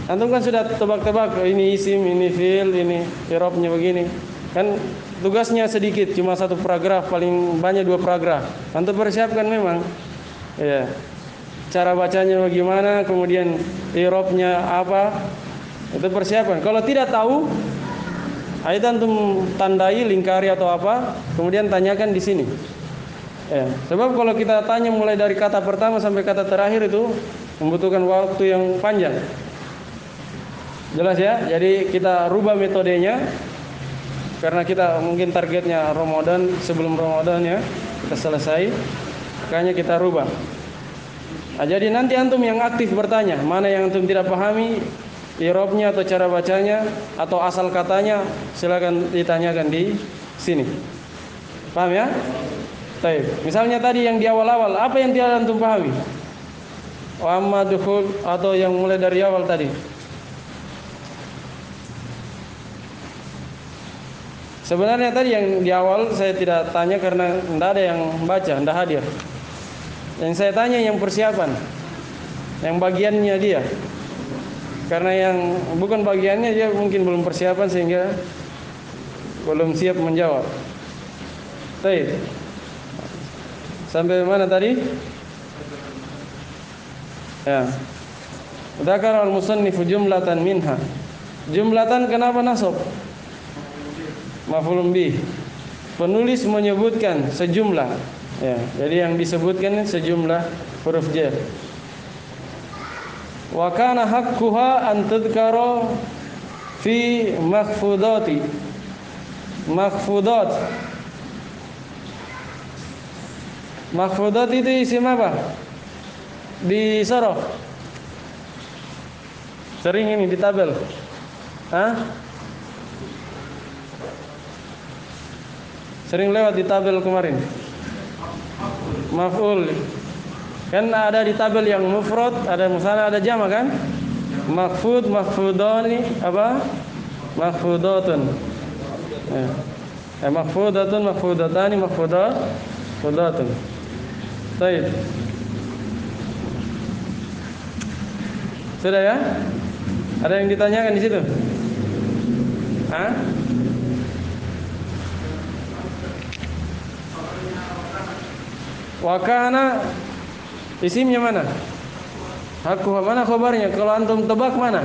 antum kan sudah tebak-tebak ini isim, ini fiil, ini i'rabnya begini. Kan tugasnya sedikit, cuma satu paragraf, paling banyak 2 paragraf. Antum persiapkan memang. Ya. Cara bacanya bagaimana, kemudian i'rabnya apa? Itu persiapan. Kalau tidak tahu, ayo antum tandai, lingkari atau apa, kemudian tanyakan di sini. Ya, sebab kalau kita tanya mulai dari kata pertama sampai kata terakhir itu membutuhkan waktu yang panjang. Jelas ya? Jadi kita rubah metodenya karena kita mungkin targetnya Ramadan, sebelum Ramadan ya kita selesai, makanya kita rubah. Nah, jadi nanti antum yang aktif bertanya, mana yang antum tidak pahami, i'rabnya atau cara bacanya atau asal katanya, silakan ditanyakan di sini. Paham ya? Baik. Misalnya tadi yang di awal-awal, apa yang tidak antum pahami? Amma dukhul atau yang mulai dari awal tadi. Sebenarnya tadi yang di awal saya tidak tanya karena tidak ada yang baca, tidak hadir. Yang saya tanya yang persiapan, yang bagiannya dia. Karena yang bukan bagiannya dia mungkin belum persiapan sehingga belum siap menjawab. Baik. Sampai mana tadi? Ya. Dzakara al-musannif jumlatan minha. Jumlatan kenapa nasab? Maf'ulun bih. Penulis menyebutkan sejumlah. Ya, jadi yang disebutkan sejumlah huruf jar. Wa kana haqquha an tudhkara fi makhfudati. Makhfudat. Makhfudat itu isim apa? Di sorof. Sering ini di tabel. Hah? Sering lewat di tabel kemarin. Maf'ul. Kan ada di tabel yang mufrad, ada musanna, ada jama kan? Makhfud, makhfudani, apa? Makhfudatun. Ya. Mahfudatun, mahfudatani, mahfudatun. Baik. Sudah ya? Ada yang ditanyakan di situ? Hah? Wakana isimnya mana? Hakuha mana khabarnya? Kalau antum tebak mana?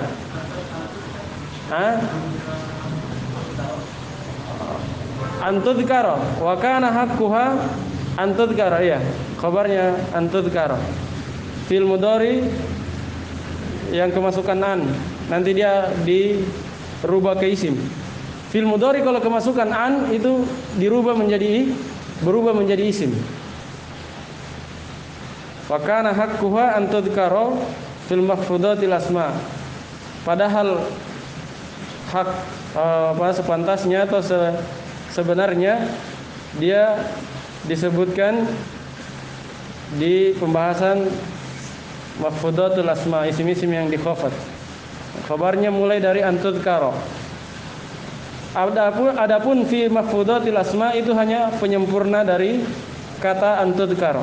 Hah? Antudkara. Wakana hakuha antudkara, ya. Khabarnya antudkara. Fil mudhari yang kemasukan an, nanti dia dirubah ke isim. Fil mudhari kalau kemasukan an itu berubah menjadi isim. Wa kana haqquha an tudhkara fil mahfudatil asma. Padahal hak sepantasnya atau sebenarnya dia disebutkan di pembahasan mahfudatul asma, isim-isim yang dikhafat. Khabarnya mulai dari an tudhkara. Adapun fi mahfudatil asma itu hanya penyempurna dari kata an tudhkara.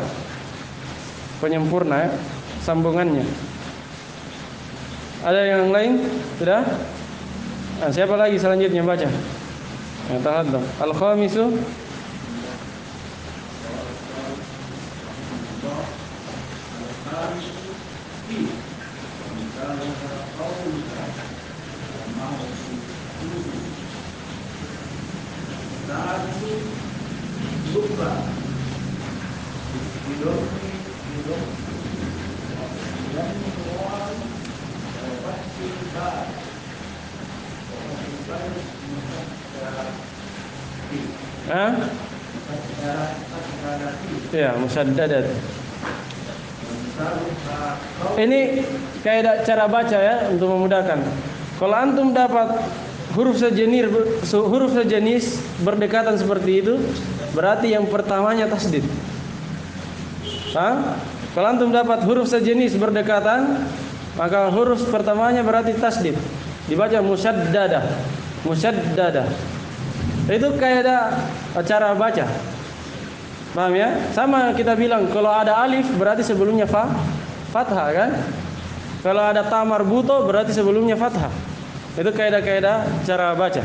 Penyempurna, sambungannya. Ada yang lain? Sudah? Nah, siapa lagi selanjutnya baca? Tahadhar. Al-khamisu ya, musaddadat. Ini kayak cara baca ya untuk memudahkan. Kalau antum dapat huruf sejenis berdekatan seperti itu, berarti yang pertamanya tasdid. Kalau antum dapat huruf sejenis berdekatan, maka huruf pertamanya berarti tasdid. Dibaca musaddadah. Musaddadah. Itu kayak ada cara baca. Paham ya? Sama kita bilang kalau ada alif berarti sebelumnya fathah kan? Kalau ada ta marbuto berarti sebelumnya fathah. Itu kaidah-kaidah cara baca.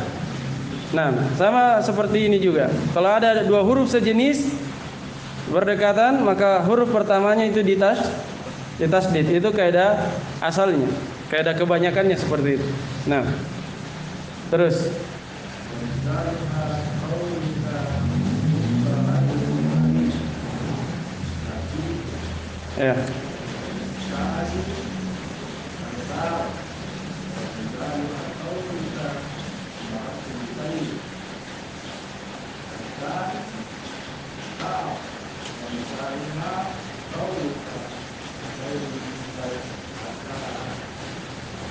Nah, sama seperti ini juga. Kalau ada dua huruf sejenis berdekatan, maka huruf pertamanya itu ditasdid. Itu kaidah asalnya. Kaidah kebanyakannya seperti itu. Nah, terus ya.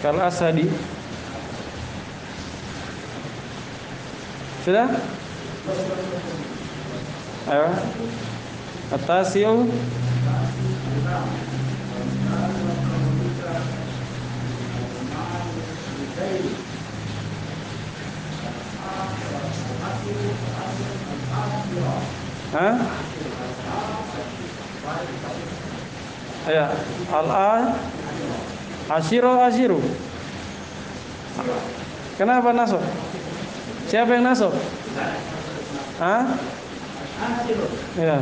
Kal asadi. Sudah? Ayo. Atasiu. Ya, ashiru. Kenapa nasab? Siapa yang nasab? Ya.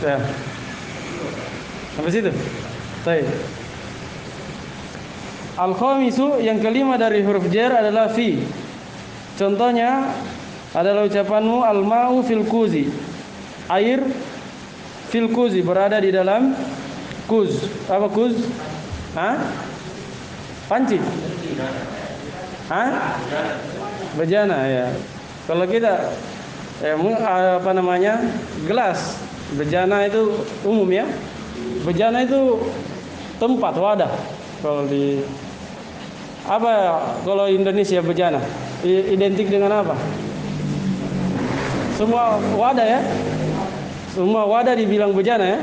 Ya. Sampai situ. Baik. Al-khamisu yang kelima dari huruf jar adalah fi. Contohnya adalah ucapanmu al-ma'u fil kuzi. Air fil kuzi berada di dalam kuz. Apa kuz? Panci. Bejana ya. Kalau kita gelas. Bejana itu umum ya. Bejana itu tempat wadah. Kalau di kalau Indonesia bejana identik dengan apa? Semua wadah ya. Semua wadah dibilang bejana ya.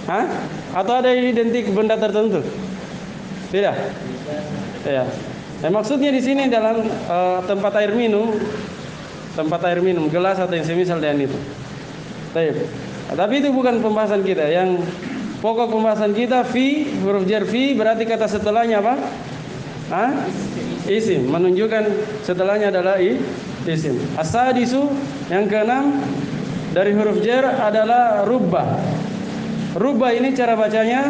Hah? Atau ada identik benda tertentu? Tidak. Ya. Maksudnya di sini dalam tempat air minum, gelas atau yang semisal dengan itu. Baik. Tapi itu bukan pembahasan kita. Yang pokok pembahasan kita fi, huruf jar fi berarti kata setelahnya apa? Hah? Isim, menunjukkan setelahnya adalah isim. As-sadisu, yang keenam dari huruf jar adalah rubba. Rubba ini cara bacanya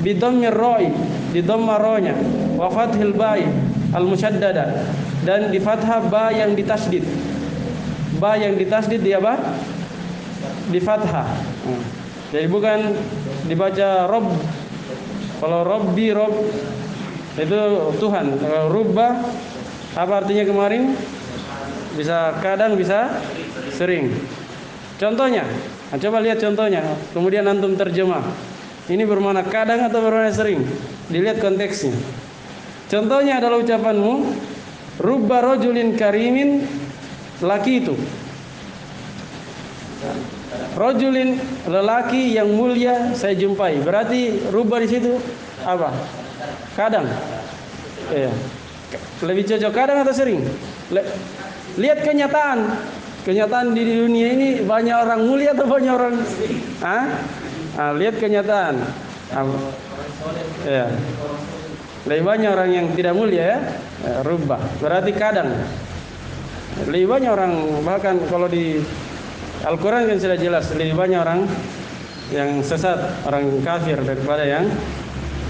bidammir ra'i, di dhamma ra-nya, wa fathil ba'i al-musyaddada, dan di fathah ba yang ditasydid. Ba yang ditasydid dia apa? Di fathah. Jadi bukan dibaca rob. Kalau robbi, rob itu Tuhan. Kalau rubba apa artinya kemarin? Bisa kadang, bisa sering. Contohnya, coba lihat contohnya. Kemudian antum terjemah. Ini bermakna kadang atau bermakna sering? Dilihat konteksnya. Contohnya adalah ucapanmu, rubba rajulin karimin, laki itu. Rajulin, lelaki yang mulia saya jumpai. Berarti rubba di situ apa? Kadang. Iya. Lebih cocok kadang atau sering? Lihat kenyataan. Kenyataan di dunia ini banyak orang mulia atau banyak orang? Lihat kenyataan. Ya. Lebih banyak orang yang tidak mulia ya. Rubba. Berarti kadang. Lebih banyak orang, bahkan kalau di Al-Quran kan sudah jelas lebih banyak orang yang sesat, orang kafir daripada yang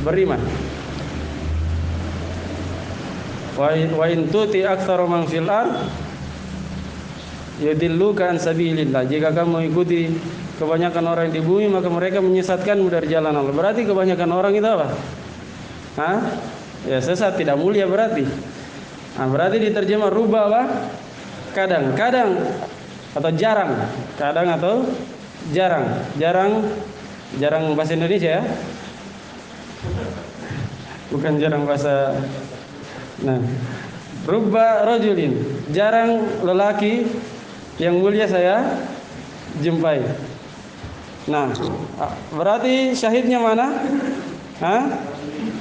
beriman. Wa in tuti aktsara man fil ard yudilluka an sabilillah. Jika kamu mengikuti kebanyakan orang di bumi, maka mereka menyesatkanmu dari jalan Allah. Berarti kebanyakan orang itu apa? Ya sesat, tidak mulia berarti. Berarti diterjemah rubba apa? Kadang, kadang atau jarang, kadang atau jarang, jarang bahasa Indonesia ya, bukan jarang bahasa. Nah, rubba rajulin, jarang lelaki yang mulia saya jumpai. Nah, berarti syahidnya mana?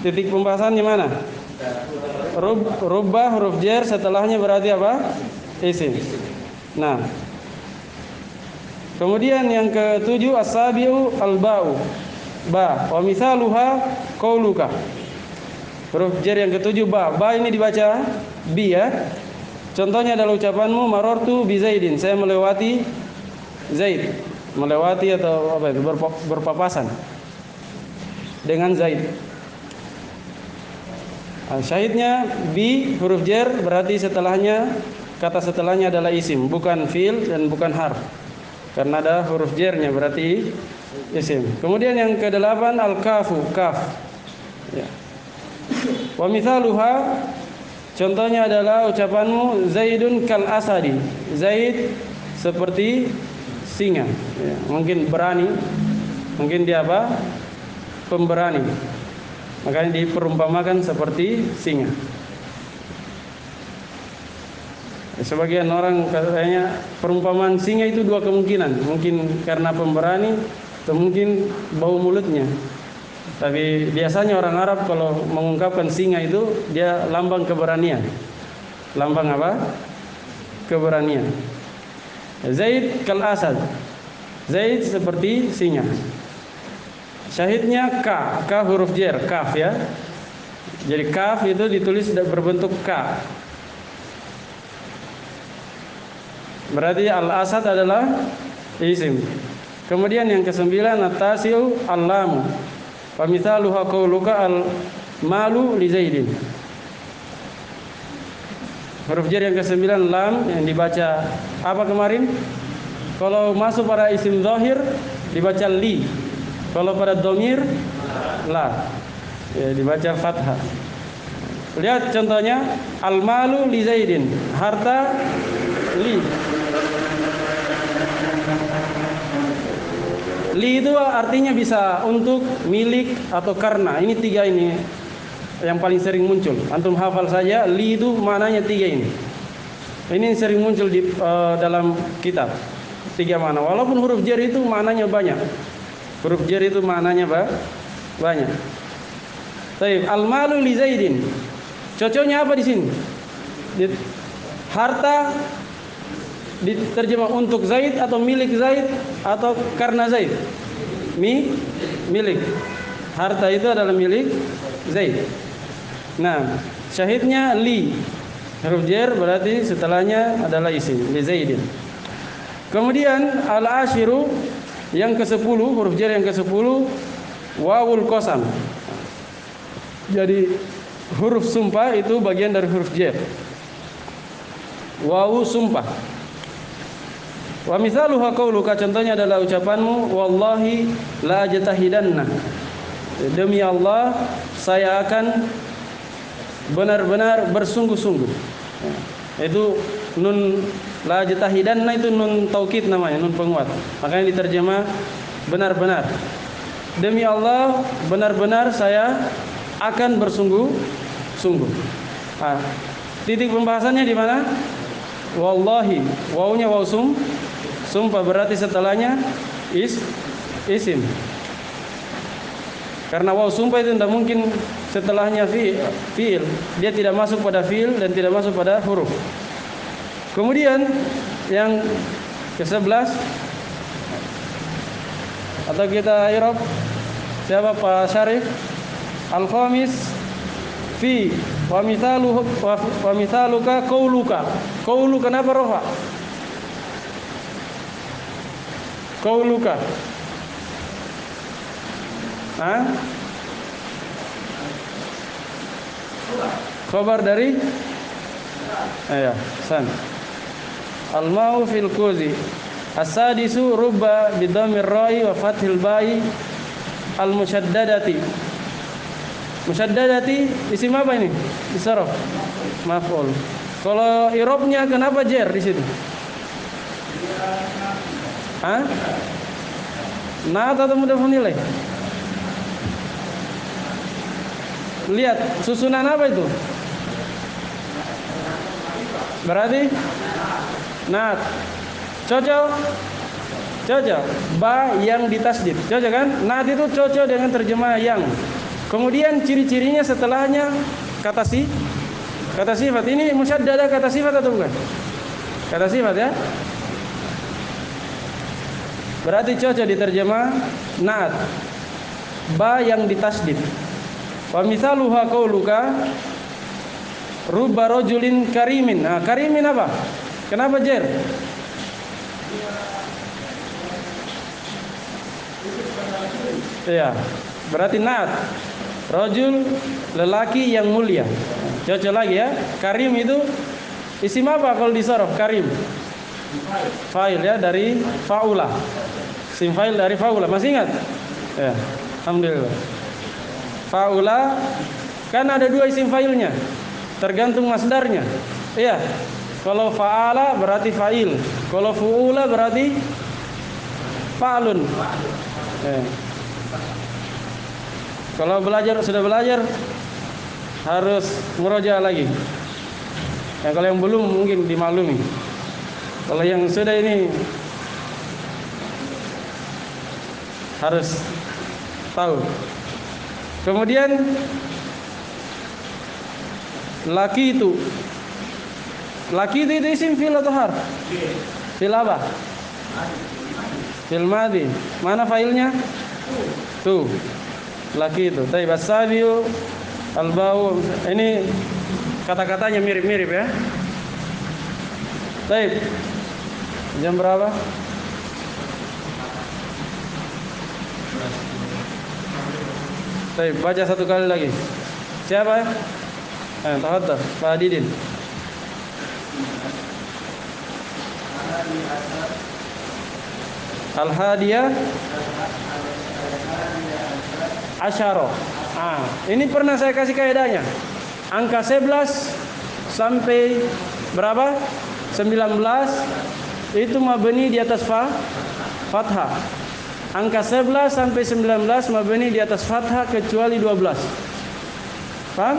Titik pembahasannya mana? Rubba huruf jar setelahnya berarti apa? Isim. Nah, kemudian yang ketujuh as-sabiu al-ba'u, ba, wa mithaluha qauluka. Huruf jar yang ketujuh ba. Ba ini dibaca bi ya. Contohnya adalah ucapanmu marartu bi Zaidin, saya melewati Zaid. Melewati atau apa itu? Berpapasan dengan Zaid. Syahidnya bi huruf jar berarti setelahnya, kata setelahnya adalah isim, bukan fi'il dan bukan harf. Karena ada huruf jarnya berarti isim. Kemudian yang kedelapan al-kafu, kaf. Ya. Wa mithaluha, contohnya adalah ucapanmu Zaidun kal asadi. Zaid seperti singa. Ya. Mungkin berani. Mungkin dia apa? Pemberani. Makanya diperumpamakan seperti singa. Sebagian orang katanya perumpamaan singa itu dua kemungkinan. Mungkin karena pemberani atau mungkin bau mulutnya. Tapi biasanya orang Arab kalau mengungkapkan singa itu dia lambang keberanian. Lambang apa? Keberanian. Zaid kal asad. Zaid seperti singa. Syahidnya ka, ka huruf jar, kaf ya. Jadi kaf itu ditulis berbentuk ka. Berarti al-asad adalah isim. Kemudian yang kesembilan at-tasi'u al-lamu. Wa mithaluha qauluka al-malu li Zaidin. Huruf jar yang kesembilan lam yang dibaca apa kemarin? Kalau masuk pada isim zahir dibaca li. Kalau pada dhamir la. Ya, dibaca fathah. Lihat contohnya al-malu li Zaidin. Harta li. Li itu artinya bisa untuk, milik atau karena. Ini tiga ini yang paling sering muncul. Antum hafal saja li itu maknanya tiga ini. Ini sering muncul di dalam kitab. Tiga makna. Walaupun huruf jar itu maknanya banyak. Huruf jar itu maknanya banyak. Baik, al-malu li Zaidin. Cocoknya apa di sini? Harta diterjemah untuk Zaid atau milik Zaid atau karena Zaid? Milik. Harta itu adalah milik Zaid. Nah, syahidnya li. Huruf jar berarti setelahnya adalah isim li Zaidin. Kemudian al-ashiru yang ke-10, huruf jar yang ke-10 wawul qasam. Jadi huruf sumpah itu bagian dari huruf jar. Wawu sumpah. Wa mithaluha qauluka, contohnya adalah ucapanmu wallahi la ajtahidanna. Demi Allah saya akan benar-benar bersungguh-sungguh. Itu nun la ajtahidanna itu nun taukid namanya, nun penguat. Makanya diterjemah benar-benar. Demi Allah benar-benar saya akan bersungguh-sungguh. Nah, titik pembahasannya di mana? Wallahi, wawunya waw sumpah berarti setelahnya isim. Karena waw sumpah itu tidak mungkin setelahnya fiil. Dia tidak masuk pada fiil dan tidak masuk pada huruf. Kemudian yang ke-11 atau kita i'rab, siapa Pak Syarif? Al-khamis fi wa mithaluka qauluka. Qaulu kenapa rafa? Qauluka. Khabar dari san. Al-ma'u fil kuzi. As-sadisu rubba bidhammir ra'i wa fathil ba'i al-musyaddadati. Musyaddadati isim apa ini? Isaraf. Maf'ul. Kalau i'rabnya kenapa jar di situ? Na'at atau mudhafun ilaih? Lihat susunan apa itu? Berarti na'at. Cocok. Ba yang ditasdid. Cocok kan? Na'at itu cocok dengan terjemah yang. Kemudian ciri-cirinya setelahnya kata sifat. Ini musyaddadah kata sifat atau bukan? Kata sifat ya. Berarti cocok diterjemah na'at. Ba yang ditasdid. Wa mithaluha qauluka rubba rajulin karimin. Nah, karimin apa? Kenapa jar? Iya. Berarti na'at. Rajul lelaki yang mulia. Cocok lagi ya. Karim itu isim apa kalau disorof? Karim. Fa'il ya dari faula. Isim fa'il dari faula. Masih ingat? Ya. Alhamdulillah. Faula kan ada dua isim fa'ilnya. Tergantung masdarnya. Iya. Kalau fa'ala berarti fa'il. Kalau fu'ula berarti fa'lun. Kalau sudah belajar harus meroja lagi. Ya, kalau yang belum mungkin dimaklumi. Kalau yang sudah ini harus tahu. Kemudian laki itu isim fil atau harf? Fil apa? Fil madhi. Mana failnya? Tuh. Laki itu. Taib as-sabiu al-bau. Ini kata-katanya mirip-mirip ya. Taib. Jam berapa? Taib, baca satu kali lagi. Siapa? Tafadhal, Pak Didin. Al-hadiyah asyara. Ini pernah saya kasih kaidahnya. Angka 11 sampai berapa? 19 itu mabni di atas fathah. Angka 11 sampai 19 mabni di atas fathah kecuali 12. Paham?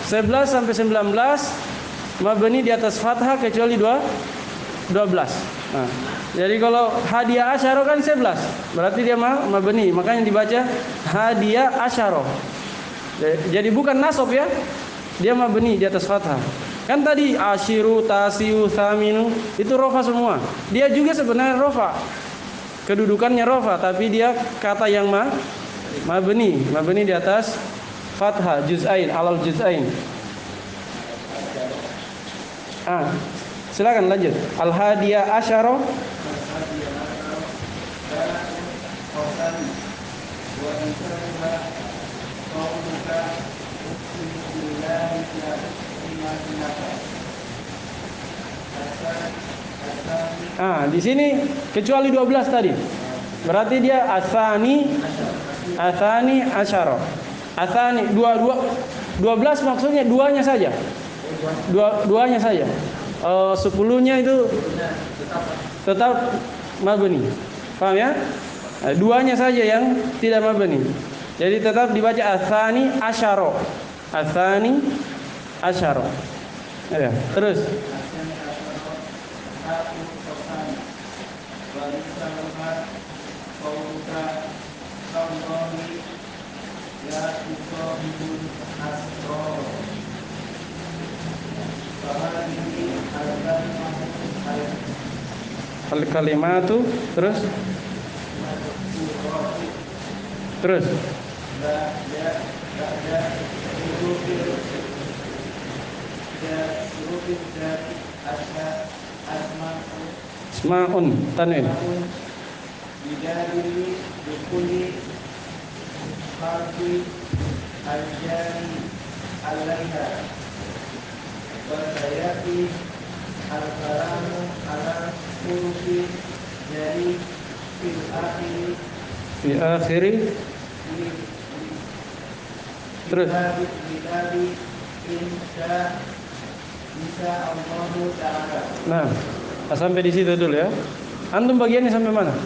11 sampai 19 mabni di atas fathah kecuali 12. 12. Nah, jadi kalau hadiah asyaro kan 11, berarti dia mabni, makanya dibaca hadiah asyaro. Jadi bukan nasab ya, dia mabni di atas fathah. Kan tadi asyiru, tasiu, thaminu itu rofa semua. Dia juga sebenarnya rofa, kedudukannya rofa, tapi dia kata yang mabni di atas fathah, juz'ain, alal juz'ain. Silakan lanjut. Al-hadiyah asyara di sini kecuali 12 tadi. Berarti dia asani asyara. Asani 12 maksudnya duanya saja. Duanya saja. 10-nya itu tetap mabni. Paham ya? Duanya saja yang tidak mabni. Jadi tetap dibaca asani asyara. Asani asyara. Ya, terus. Al-kalimatu terus asmaun tanwin bidadili bikuli harfi al-jari alaiha Berdayati al-kalamu ala hurufi jari fil akhiri terus bilabi insya Allahu ta'ala. Nah, sampai di situ dulu ya. Antum bagiannya sampai mana?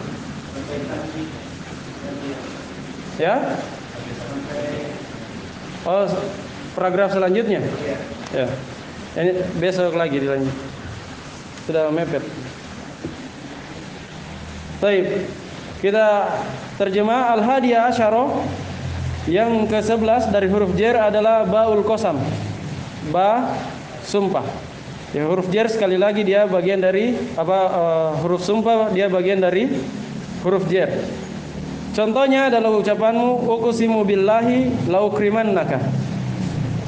Ya? Oh, paragraf selanjutnya? Ya. Ini besok lagi dilanjut. Sudah mepet. Baik. Kita terjemah al-hadiyah asyara. Yang ke-11 dari huruf jar adalah baul qasam. Ba sumpah. Ya, huruf jar sekali lagi dia bagian dari huruf sumpah dia bagian dari huruf jar. Contohnya adalah ucapanmu uqsimu billahi laukrimannaka.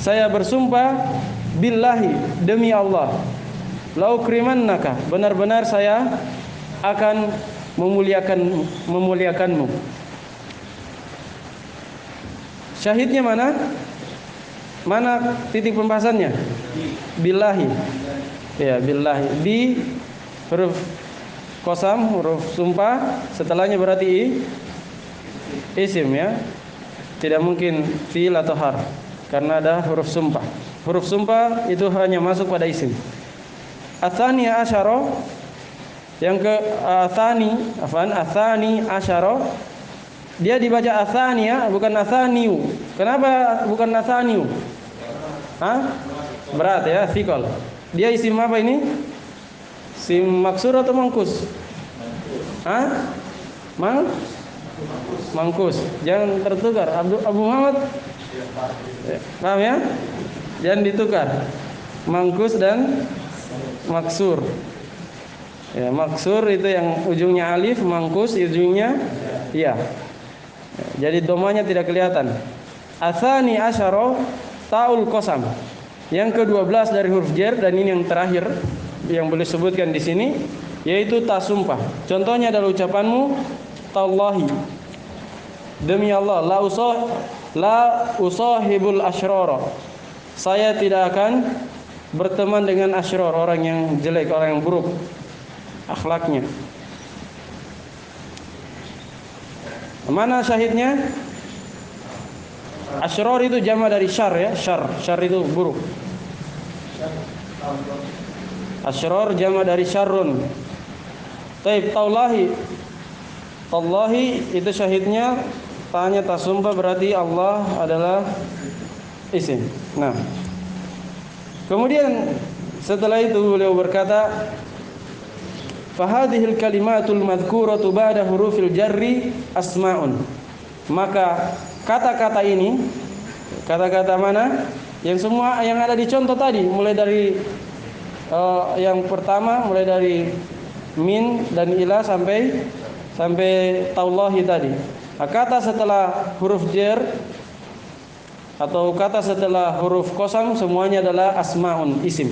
Saya bersumpah billahi demi Allah. Laukrimannaka, benar-benar saya akan memuliakanmu. Syahidnya mana? Mana titik pembahasannya? Billahi. Ya, billahi. Bi huruf qasam, huruf sumpah, setelahnya berarti isim ya. Tidak mungkin fi'il atau harf karena ada huruf sumpah. Huruf sumpah itu hanya masuk pada isim. Atsaniyah asyara yang ke atsani asyara dia dibaca atsaniyah bukan atsaniu. Kenapa bukan atsaniu? Berat ya, thiqal. Dia isim apa ini? Isim maksur atau mangkus? Mangkus. Jangan tertukar. Abu Muhammad. Paham ya? Jangan ditukar. Mangkus dan maksur. Ya, maksur itu yang ujungnya alif, mangkus ujungnya ya. Jadi domanya tidak kelihatan. Atsani asyara taul qasam. Yang ke-12 dari huruf jar dan ini yang terakhir yang boleh sebutkan di sini yaitu ta sumpah. Contohnya adalah ucapanmu tallahi. Demi Allah, la usahibul asyrara. Saya tidak akan berteman dengan asyrar, orang yang jelek, orang yang buruk akhlaknya. Mana syahidnya? Asyrar itu jama dari syar ya, syar itu buruk. Asyrar jama dari syarrun. Taib taulahi itu syahidnya tanya tasumpa berarti Allah adalah isim. Nah, kemudian setelah itu beliau berkata Fahadhil kalimatul madhkuratu ba'da hurufil jarri asma'un. Maka kata-kata ini, kata-kata mana? Yang semua yang ada di contoh tadi, mulai dari yang pertama, mulai dari min dan ila sampai taulahi tadi. Kata setelah huruf jar atau kata setelah huruf qasam semuanya adalah asmaun, isim.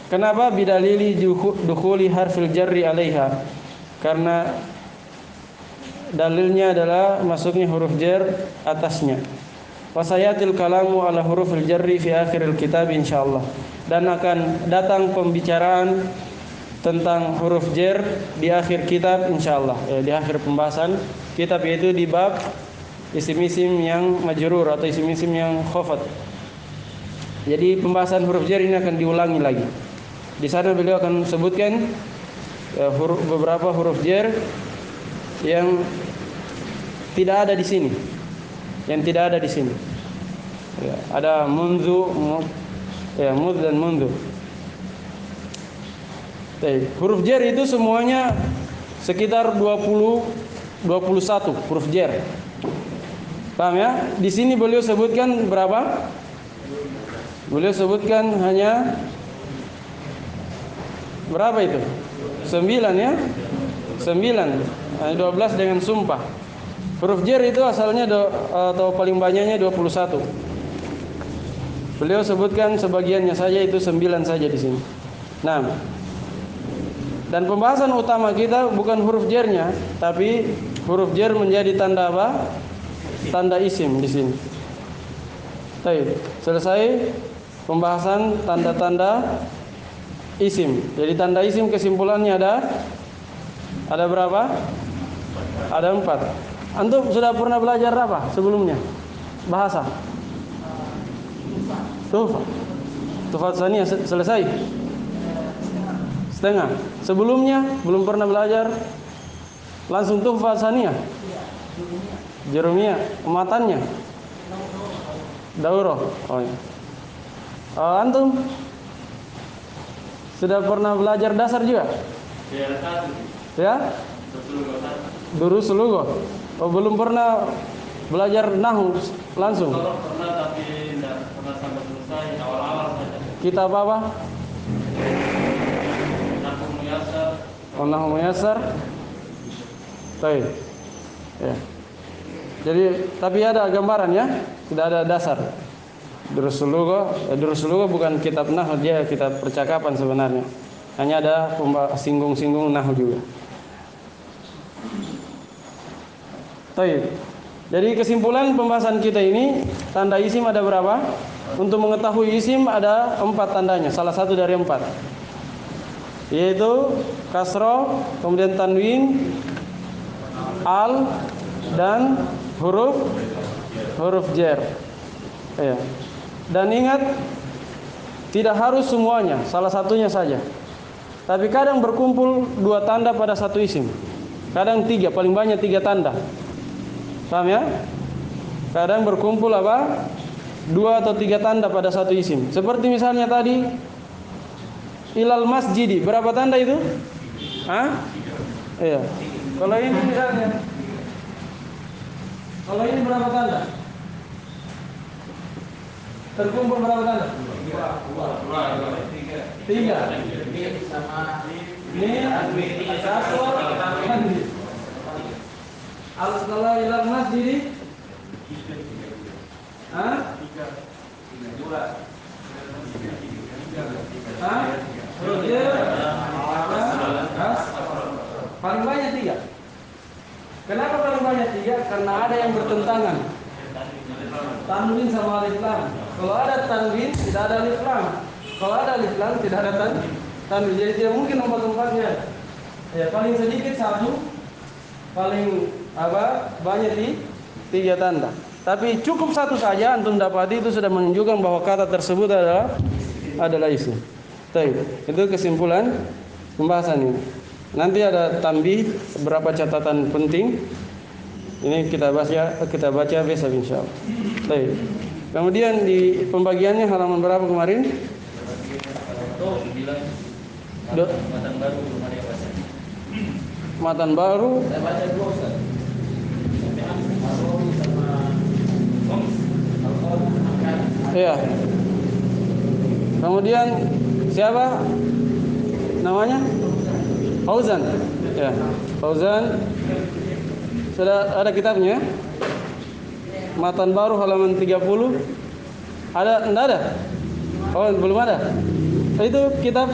Kenapa? Bidalili dukhuli harfil jarri 'alaiha. Karena dalilnya adalah masuknya huruf jar atasnya. Wasayatil kalamu ala hurufil jarri fi akhiril kitab insyaallah. Dan akan datang pembicaraan tentang huruf jar di akhir kitab insyaallah, di akhir pembahasan kitab, yaitu di bab isim-isim yang majrur atau isim-isim yang khafat. Jadi pembahasan huruf jar ini akan diulangi lagi. Di sana beliau akan sebutkan beberapa huruf jar yang tidak ada di sini. Yang tidak ada di sini. Ya, ada mundu, mud dan mundu. Huruf jar itu semuanya sekitar 21 huruf jar. Paham ya? Di sini beliau sebutkan berapa? Beliau sebutkan hanya berapa itu? 9 ya? 9. 12 dengan sumpah. Huruf jar itu asalnya atau paling banyaknya 21. Beliau sebutkan sebagiannya saja, itu 9 saja di sini. Nah, dan pembahasan utama kita bukan huruf jarnya, tapi huruf jar menjadi tanda apa? Tanda isim di sini. Baik, selesai pembahasan tanda-tanda isim. Jadi tanda isim kesimpulannya ada berapa? Ada 4. Antum sudah pernah belajar apa sebelumnya? Bahasa? Tufat saniyah selesai? Setengah. Sebelumnya belum pernah belajar langsung tufat saniyah? Jurumiyah, matannya? Daurah. Oh ya. Antum sudah pernah belajar dasar juga? Ya? Durus lughah. Oh, belum pernah belajar nahwu langsung? Pernah, tapi tidak pernah sampai selesai, awal-awal saja. Kitab apa? Nahwu Muyassar. Oh, Nahwu Muyassar. Baik. Ya. Jadi, tapi ada gambaran ya? Tidak ada dasar. Durus lughah bukan kitab nahwu, dia kitab percakapan sebenarnya. Hanya ada singgung-singgung nahwu juga. Baik. Jadi kesimpulan pembahasan kita ini, tanda isim ada berapa? Untuk mengetahui isim ada 4 tandanya, salah satu dari 4. Yaitu kasroh, kemudian tanwin, al, dan huruf jar. Ya. Dan ingat, tidak harus semuanya, salah satunya saja. Tapi kadang berkumpul 2 tanda pada satu isim. Kadang 3, paling banyak 3 tanda. Paham ya? Kadang berkumpul 2 atau 3 tanda pada satu isim. Seperti misalnya tadi ilal masjidi, berapa tanda itu? Iya. Kalau ini misalnya, kalau ini berapa tanda? Terkumpul berapa tanda? 3. Ini sama Ini satu. Al-salah ilal masjidi. Paling banyak 3. Kenapa paling banyak 3? Karena ada yang bertentangan. Tanwin sama alif lam. Kalau ada tanwin tidak ada alif lam. Kalau ada alif lam tidak ada tanwin. Jadi tidak mungkin 4-4-nya. Ya, paling sedikit 1, paling banyak 3 tanda. Tapi cukup 1 saja antum dapati itu sudah menunjukkan bahwa kata tersebut adalah isim. Baik, itu kesimpulan pembahasan ini. Nanti ada tambih beberapa catatan penting. Ini kita baca besok insyaallah. Baik. Kemudian di pembagiannya halaman berapa kemarin? Matan baru belum ada yang baca. Matan baru. Saya baca dua Ustaz. Al-Rawi sama Al-Qawl Al-Akan. Iya. Kemudian siapa namanya? Fauzan. Ya, Fauzan. Sudah ada kitabnya? Matan baru halaman 30. Ada? Enggak ada? Oh, belum ada. Itu kitab.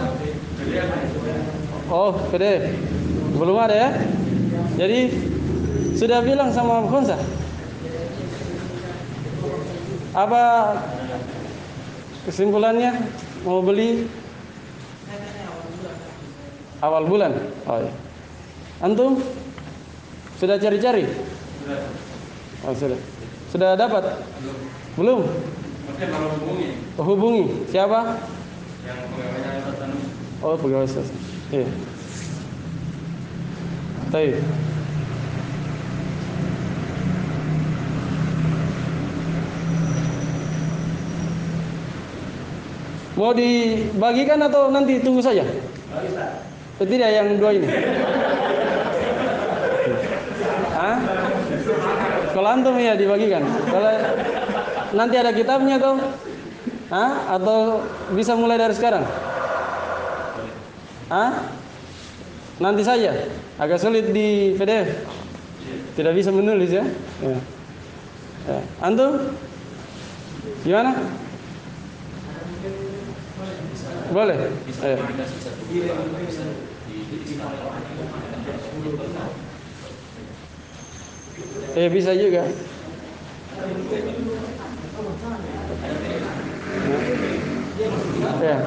Oh, PDF. Belum ada ya? Jadi sudah bilang sama Khonsa. Apa kesimpulannya? Mau beli awal bulan? Oh ya. Antum sudah cari-cari? Oh, sudah. Sudah dapat? Belum? Mungkin baru hubungi Oh, hubungi. Siapa? yang pegawainya Ustaz Tanu. Oh, pegawai Ustaz. Iya. Baik. Mau dibagikan atau nanti tunggu saja? Tidak yang dua ini. Hah? Kalau antum ya dibagikan. Kalau nanti ada kitabnya tuh. Hah? Atau bisa mulai dari sekarang? Hah? Nanti saja. Agak sulit di PDF. Tidak bisa menulis ya. Ya. Ya. Antum? Gimana? Boleh. Ayo. Bisa juga. Ya.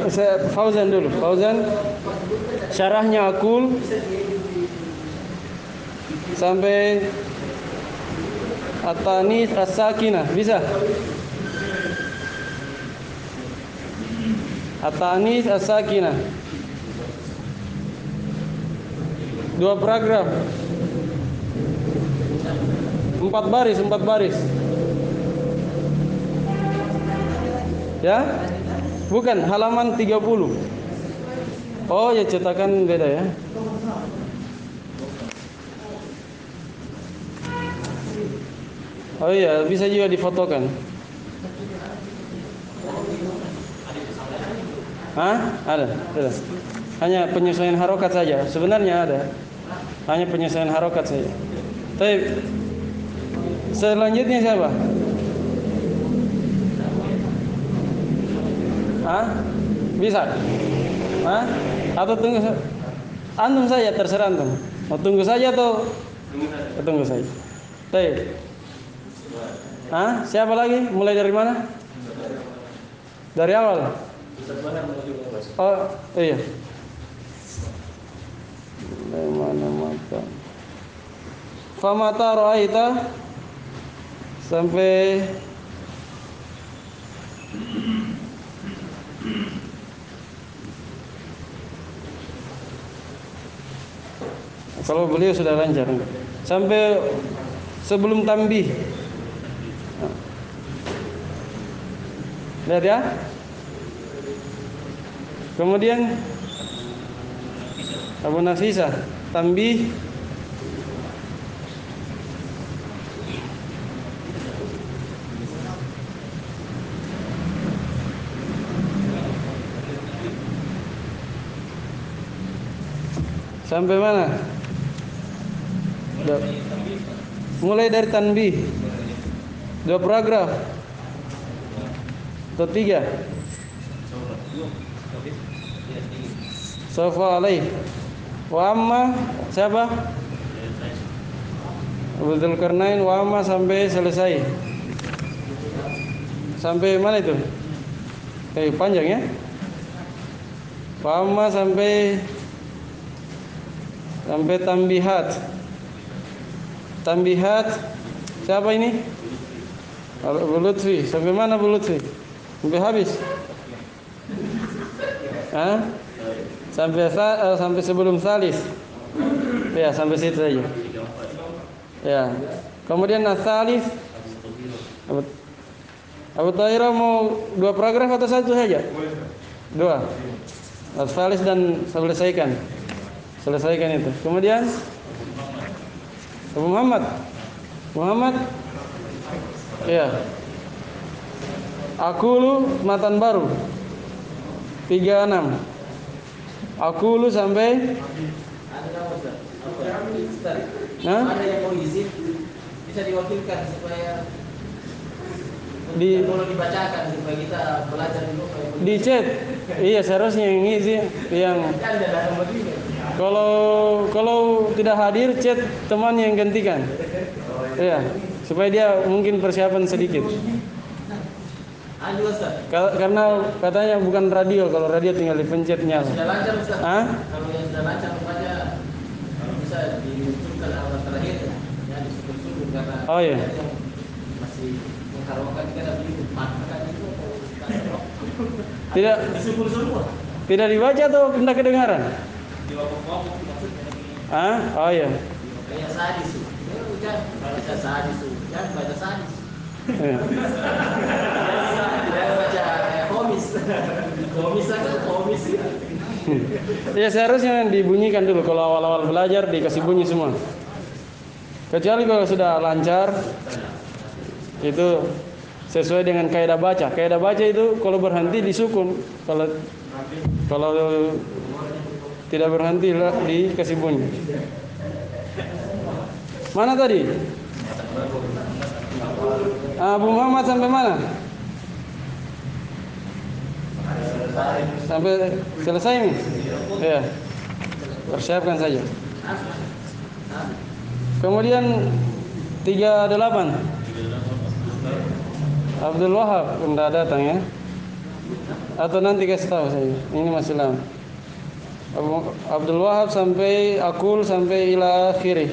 Saya Fauzan dulu. Fauzan syarahnya Aqul sampai At-Tanis As-Sakinah bisa? At-Tanis As-Sakinah. 2 paragraf. 4 baris. Ya? Bukan, halaman 30. Oh, ya cetakan beda ya. Oh iya, bisa juga difotokan. Hah? Ada. Hanya penyesuaian harokat saja. Sebenarnya ada. Hanya penyesuaian harokat saja. Tapi selanjutnya siapa? Hah? Bisa? Hah? Atau tunggu antum saja, terserah antum. Mau tunggu saja atau tunggu saja? Baik. Hah? Siapa lagi? Mulai dari mana? Dari awal. Oh, iya. Dari mana mata? Famata ra'aita sampai kalau beliau sudah lancar sampai sebelum tambih. Lihat ya. Kemudian Abu Nafisah tambih sampai mana? Mulai dari tanbih 2 paragraf atau 3. Sofa alaih wa amma siapa? Abu Dzulkarnain wa amma sampai selesai. Sampai mana itu? Panjang ya? Wa amma sampai tambihat. Siapa ini? Abu Lutfi. Sampai mana Abu Lutfi? Sampai habis. Hah? Sampai sebelum salis. Ya, sampai situ saja. Ya. Kemudian as-salis Abu Tahirah mau 2 paragraf atau 1 saja? 2. Al-Falis dan selesaikan itu. Kemudian Abu Muhammad, ya. Akulu matan baru 36. Akulu sampai Ada nama Ustaz? Ustaz. Hah? Ada yang mau izin bisa diwakilkan supaya kalau dibacakan supaya kita belajar dulu di chat. Iya, seharusnya yang ngisi yang kan ada begini. kalau tidak hadir chat teman yang gantikan. Iya, supaya dia mungkin persiapan sedikit. Anu Ustaz. Karena katanya bukan radio, kalau radio tinggal dipencet nyala. Sudah lancar Ustaz. Hah? Kalau yang sudah lancar rupanya kalau bisa dimunculkan awal terakhir ya disusun karena Oh iya. yang masih mengharapkan kita ada beli makan itu Tidak disusun semua. tidak dibaca atau tidak kedengaran? Di waktu maksudnya. Ah, oh iya. Kayak sadis tuh. Jangan baca sadis tuh. Jangan baca sadis. Iya. Jangan baca komis. Komis aja komis. Ya seharusnya dibunyikan dulu kalau awal-awal belajar dikasih bunyi semua. Kecuali kalau sudah lancar itu sesuai dengan kaidah baca. Kaidah baca itu kalau berhenti disukun, kalau tidak berhenti dikasih bunyi. Mana tadi? Abu Muhammad sampai mana? Sampai selesai nih? Ya. Persiapkan saja. Kemudian 38. Abdul Wahab tidak datang ya? Atau nanti kasih tahu saya. Ini masih lama. Abdul Wahab sampai akul sampai ila akhiri.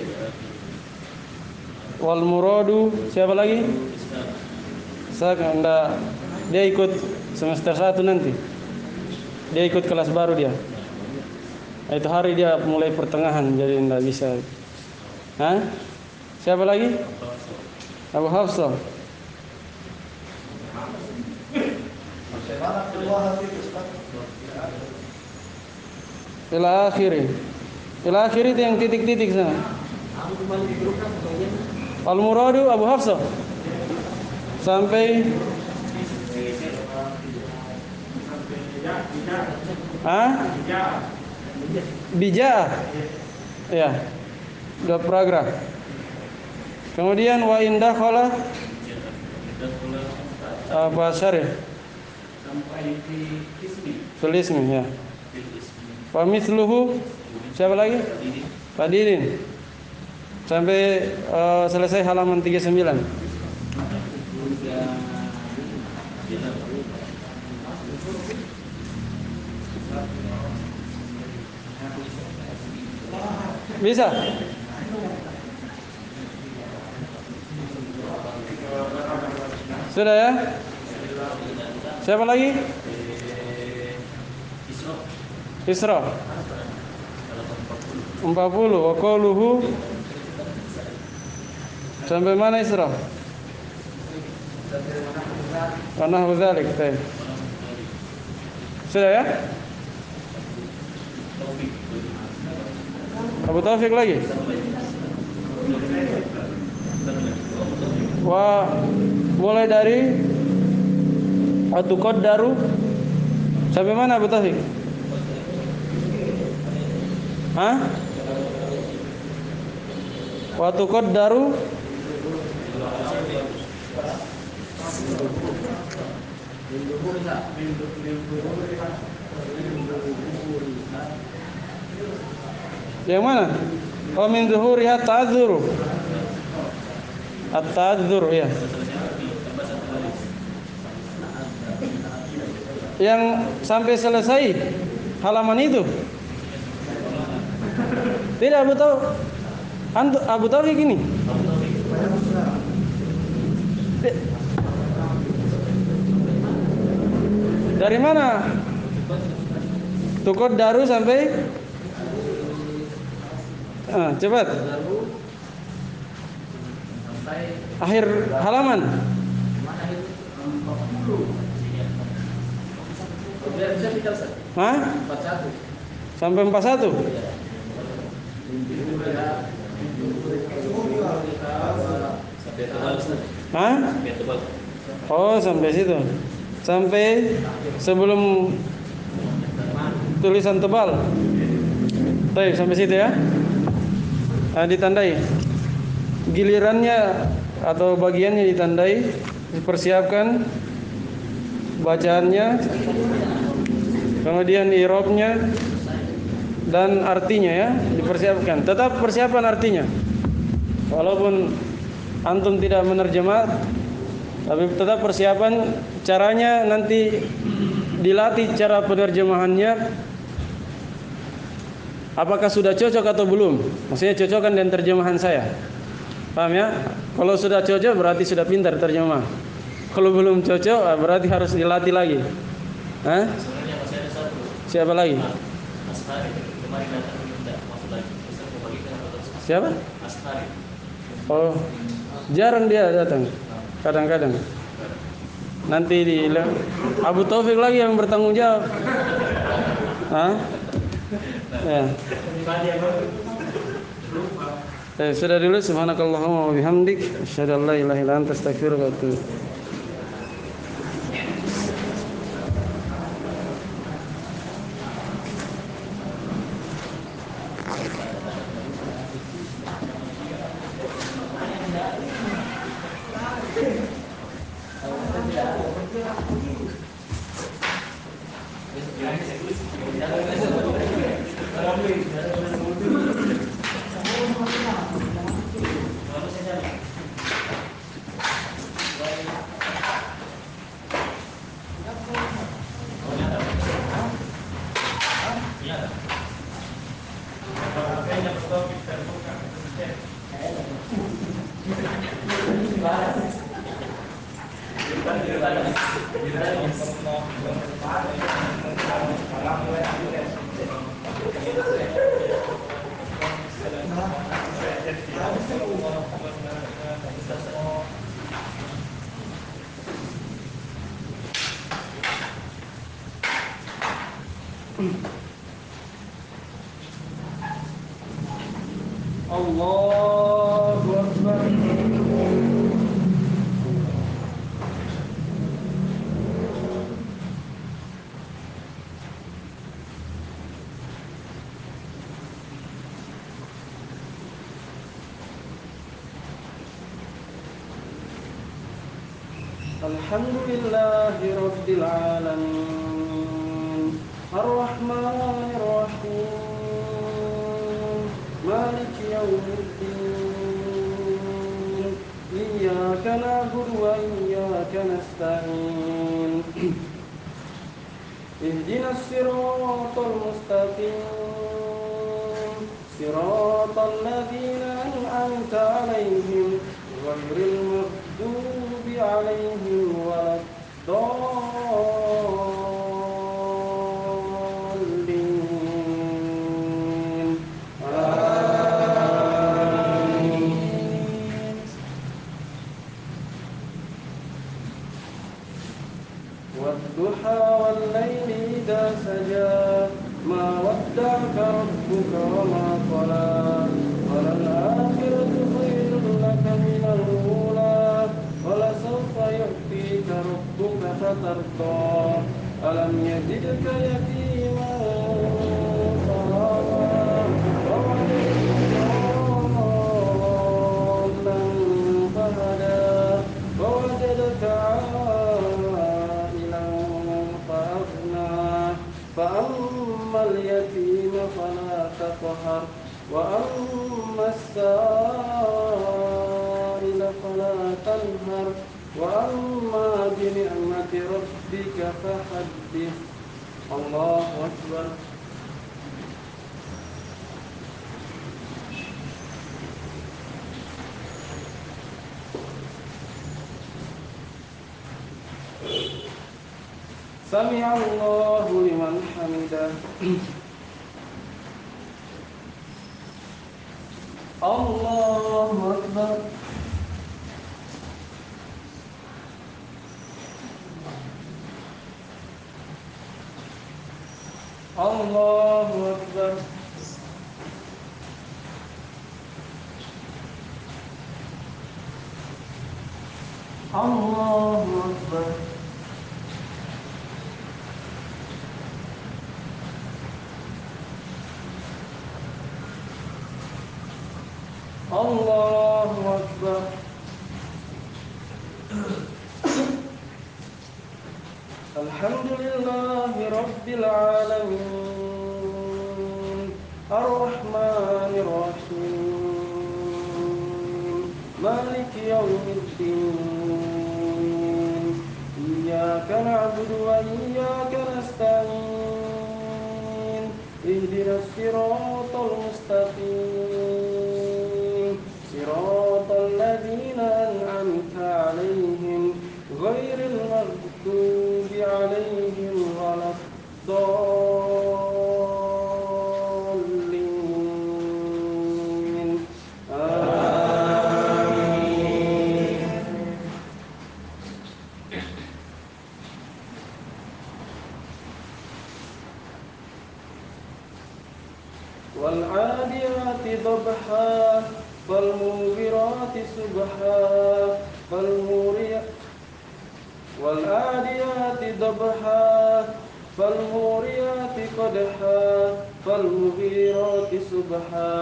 Wal muradu siapa lagi? Saya dia ikut semester 1 nanti. Dia ikut kelas baru dia. Itu hari dia mulai pertengahan jadi tidak bisa. Hah? Siapa lagi? Abu Hafsah. Bagaimana keluar itu Ustaz? Ila akhiri. Ila akhiri itu yang titik-titik sana. Aku kembali di grup kan bagian. Al muradu Abu Hafsah sampai Bija. Ya. 2 paragraf. Kemudian wa indah khala apa syarih? Sampai di Tulismi ya. Wa mithluhu siapa lagi? Fadilin. Sampai selesai halaman 39. Bisa? Sudah ya? Siapa lagi? Isra 40 wa qauluhu sampai mana Isra? Karena dzalik teh. Sudah ya? Abu Taufik lagi. Wah, mulai dari Atuqaddaru sampai mana Abu Taufik? Hah? Wa tuqaddaru yang mana? Oh min zuhuriha ta'adzuru. At-ta'adzur ya. Yang sampai selesai halaman itu. Tidak Abu tahu. Abu tahu kayak gini. Dari mana? Tukut daru sampai cepat. Akhir halaman. Biar bisa kita Hah? 41. Sampai 41? Sampai tebal Ustaz. Hah? Sampai tebal. Oh, sampai situ. Sampai sebelum tulisan tebal. Baik, sampai situ ya. Ditandai. Gilirannya atau bagiannya ditandai, dipersiapkan bacaannya, kemudian i'rabnya dan artinya ya, dipersiapkan. Tetap persiapan artinya. Walaupun antum tidak menerjemah, tapi tetap persiapan caranya nanti dilatih cara penerjemahannya. Apakah sudah cocok atau belum? Maksudnya cocokkan dengan terjemahan saya. Paham ya? Kalau sudah cocok berarti sudah pintar terjemah. Kalau belum cocok berarti harus dilatih lagi. Hah? Sebenarnya masih ada satu. Siapa lagi? Ashari kemarin datang minta masuk lagi. Ustaz mau bagikan atau Siapa? Ashari. Oh, jarang dia datang. Kadang-kadang. Nanti di Abu Taufik lagi yang bertanggung jawab. Hah? Ya. Sudah dulu, subhanakallahumma wa bihamdik, asyhadu an la ilaha illa anta, astaghfiruka wa atubu. Allahu Akbar. Alhamdulillahi Rabbil Alamin, Ar-Rahmanir Rahim, Maliki Yawmiddin, Iyyaka na'budu wa iyyaka nasta'in, Ihdinas siratal mustaqim, siratal ladzina an'amta 'alaihim ghairil maghdubi 'alaihim waladdallin. Amin. Wadduha wal laili idza saja, ma wadda'aka rabbuka wa ma qala, walal akhiratu khairun laka minal ula, walasawfa yu'tika rabbuka fatarda, alam yajidka yatiman fa'awa, wa wajadaka dhallan fahada, wa wajadaka 'ailan fa'aghna, فأما اليتيم فلا تقهر وأما السائل فلا تنهر وأما بنعمة ربك فحدث. الله أكبر. سمع الله لمن حمده. الله أكبر. Allahu Akbar. Allahu Akbar. Alhamdulillahi Rabbil Alamin Ar-Rahmanir Rahim Maliki Yawmiddin Iyyaka na'budu wa iyyaka nasta'in Ihdinas siratal mustaqim Siratal ladzina an'amta 'alaihim ghairil maghdubi 'alaihim waladdallin. Amin. Wal 'adiyati dhabha wal mughirati subha wal muriyati والآديات ضبحا فالموريات قدحا فالمغيرات سبحا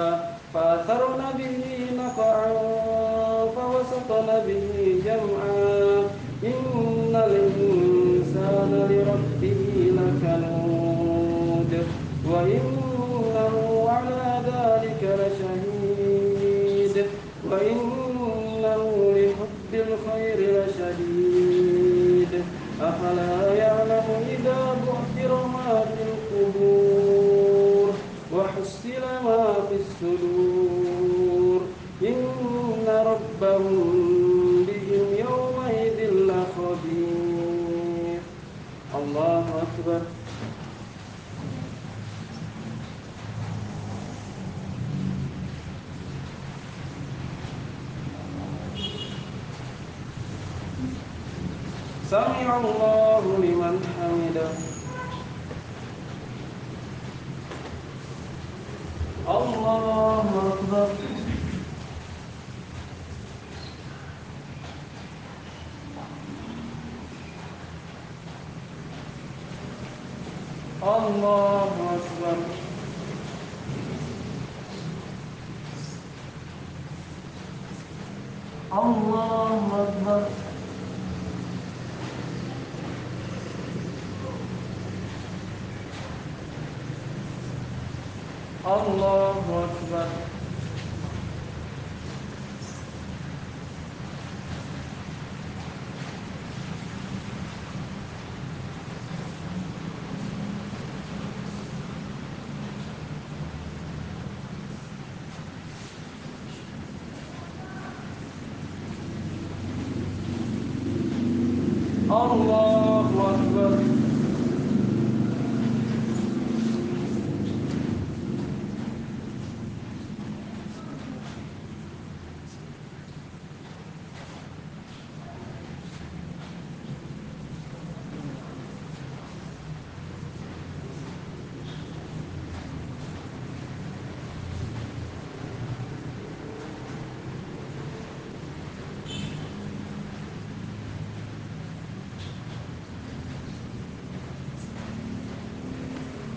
فأثرن به نقعا فوسطن به جمعا إن الإنسان لربه لكنود وإنه على ذلك لشهيد وإنه لحب الخير لشديد أفلا يعلم إذا بعثر ما في القبور وحصل ما في الصدور إن ربهم بهم يومئذ لخبير. الله أكبر. سمع الله لمن حمده. الله أكبر. الله أكبر. الله أكبر. الله أكبر. الله أكبر.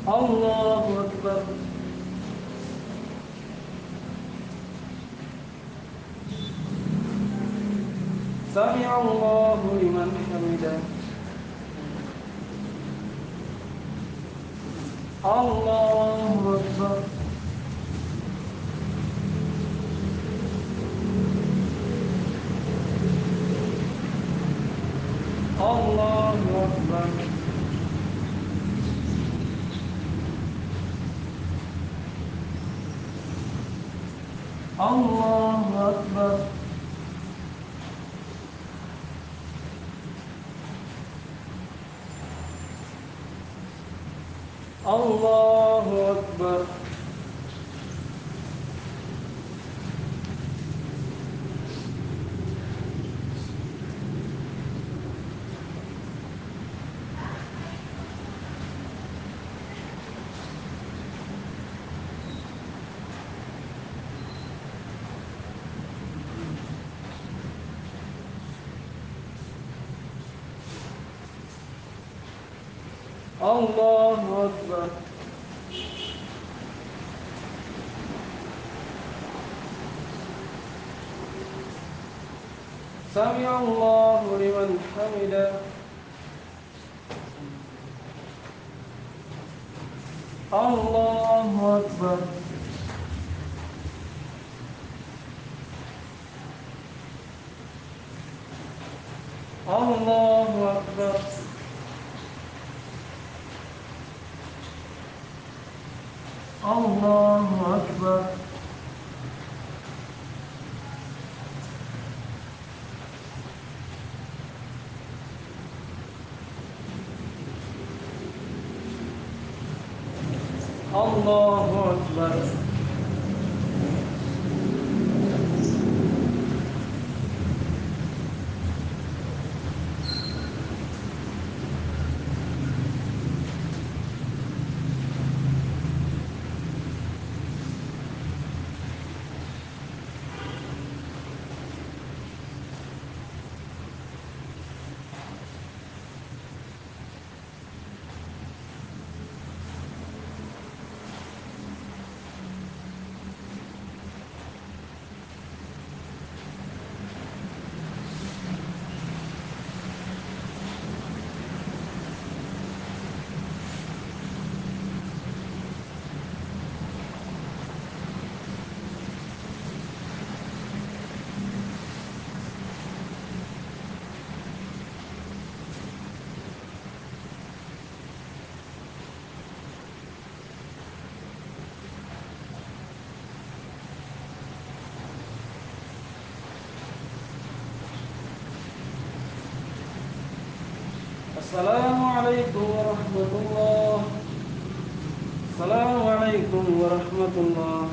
الله أكبر. سمع الله لمن حمده. الله أكبر. الله أكبر. الله أكبر. الله أكبر. Allahu Akbar. Sami Allahu liman hamidah. Allahu Akbar. Allahu Akbar. Allahu Akbar. Allahu Akbar. Assalamualaikum warahmatullah. Assalamualaikum warahmatullah.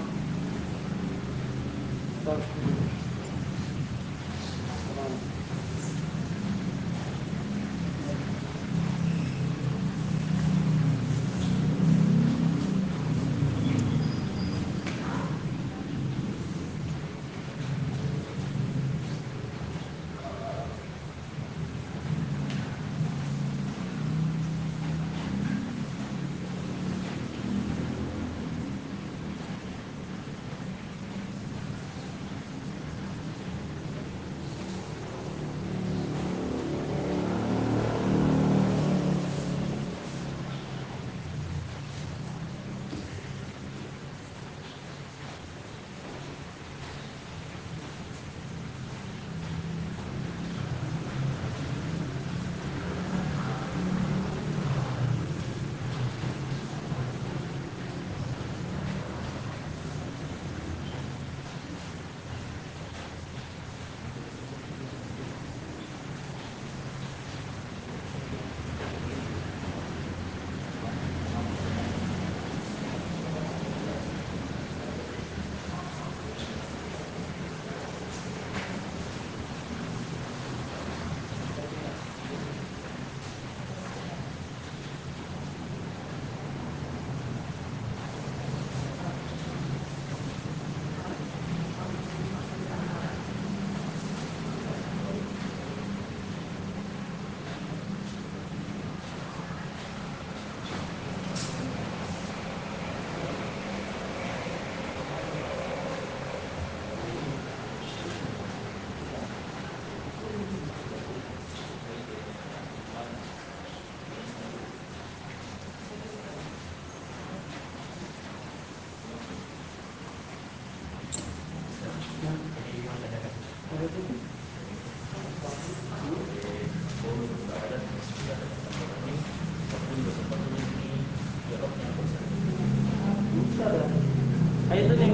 Itu nih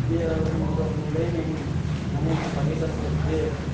dia untuk mulai nih, pakai tas dia.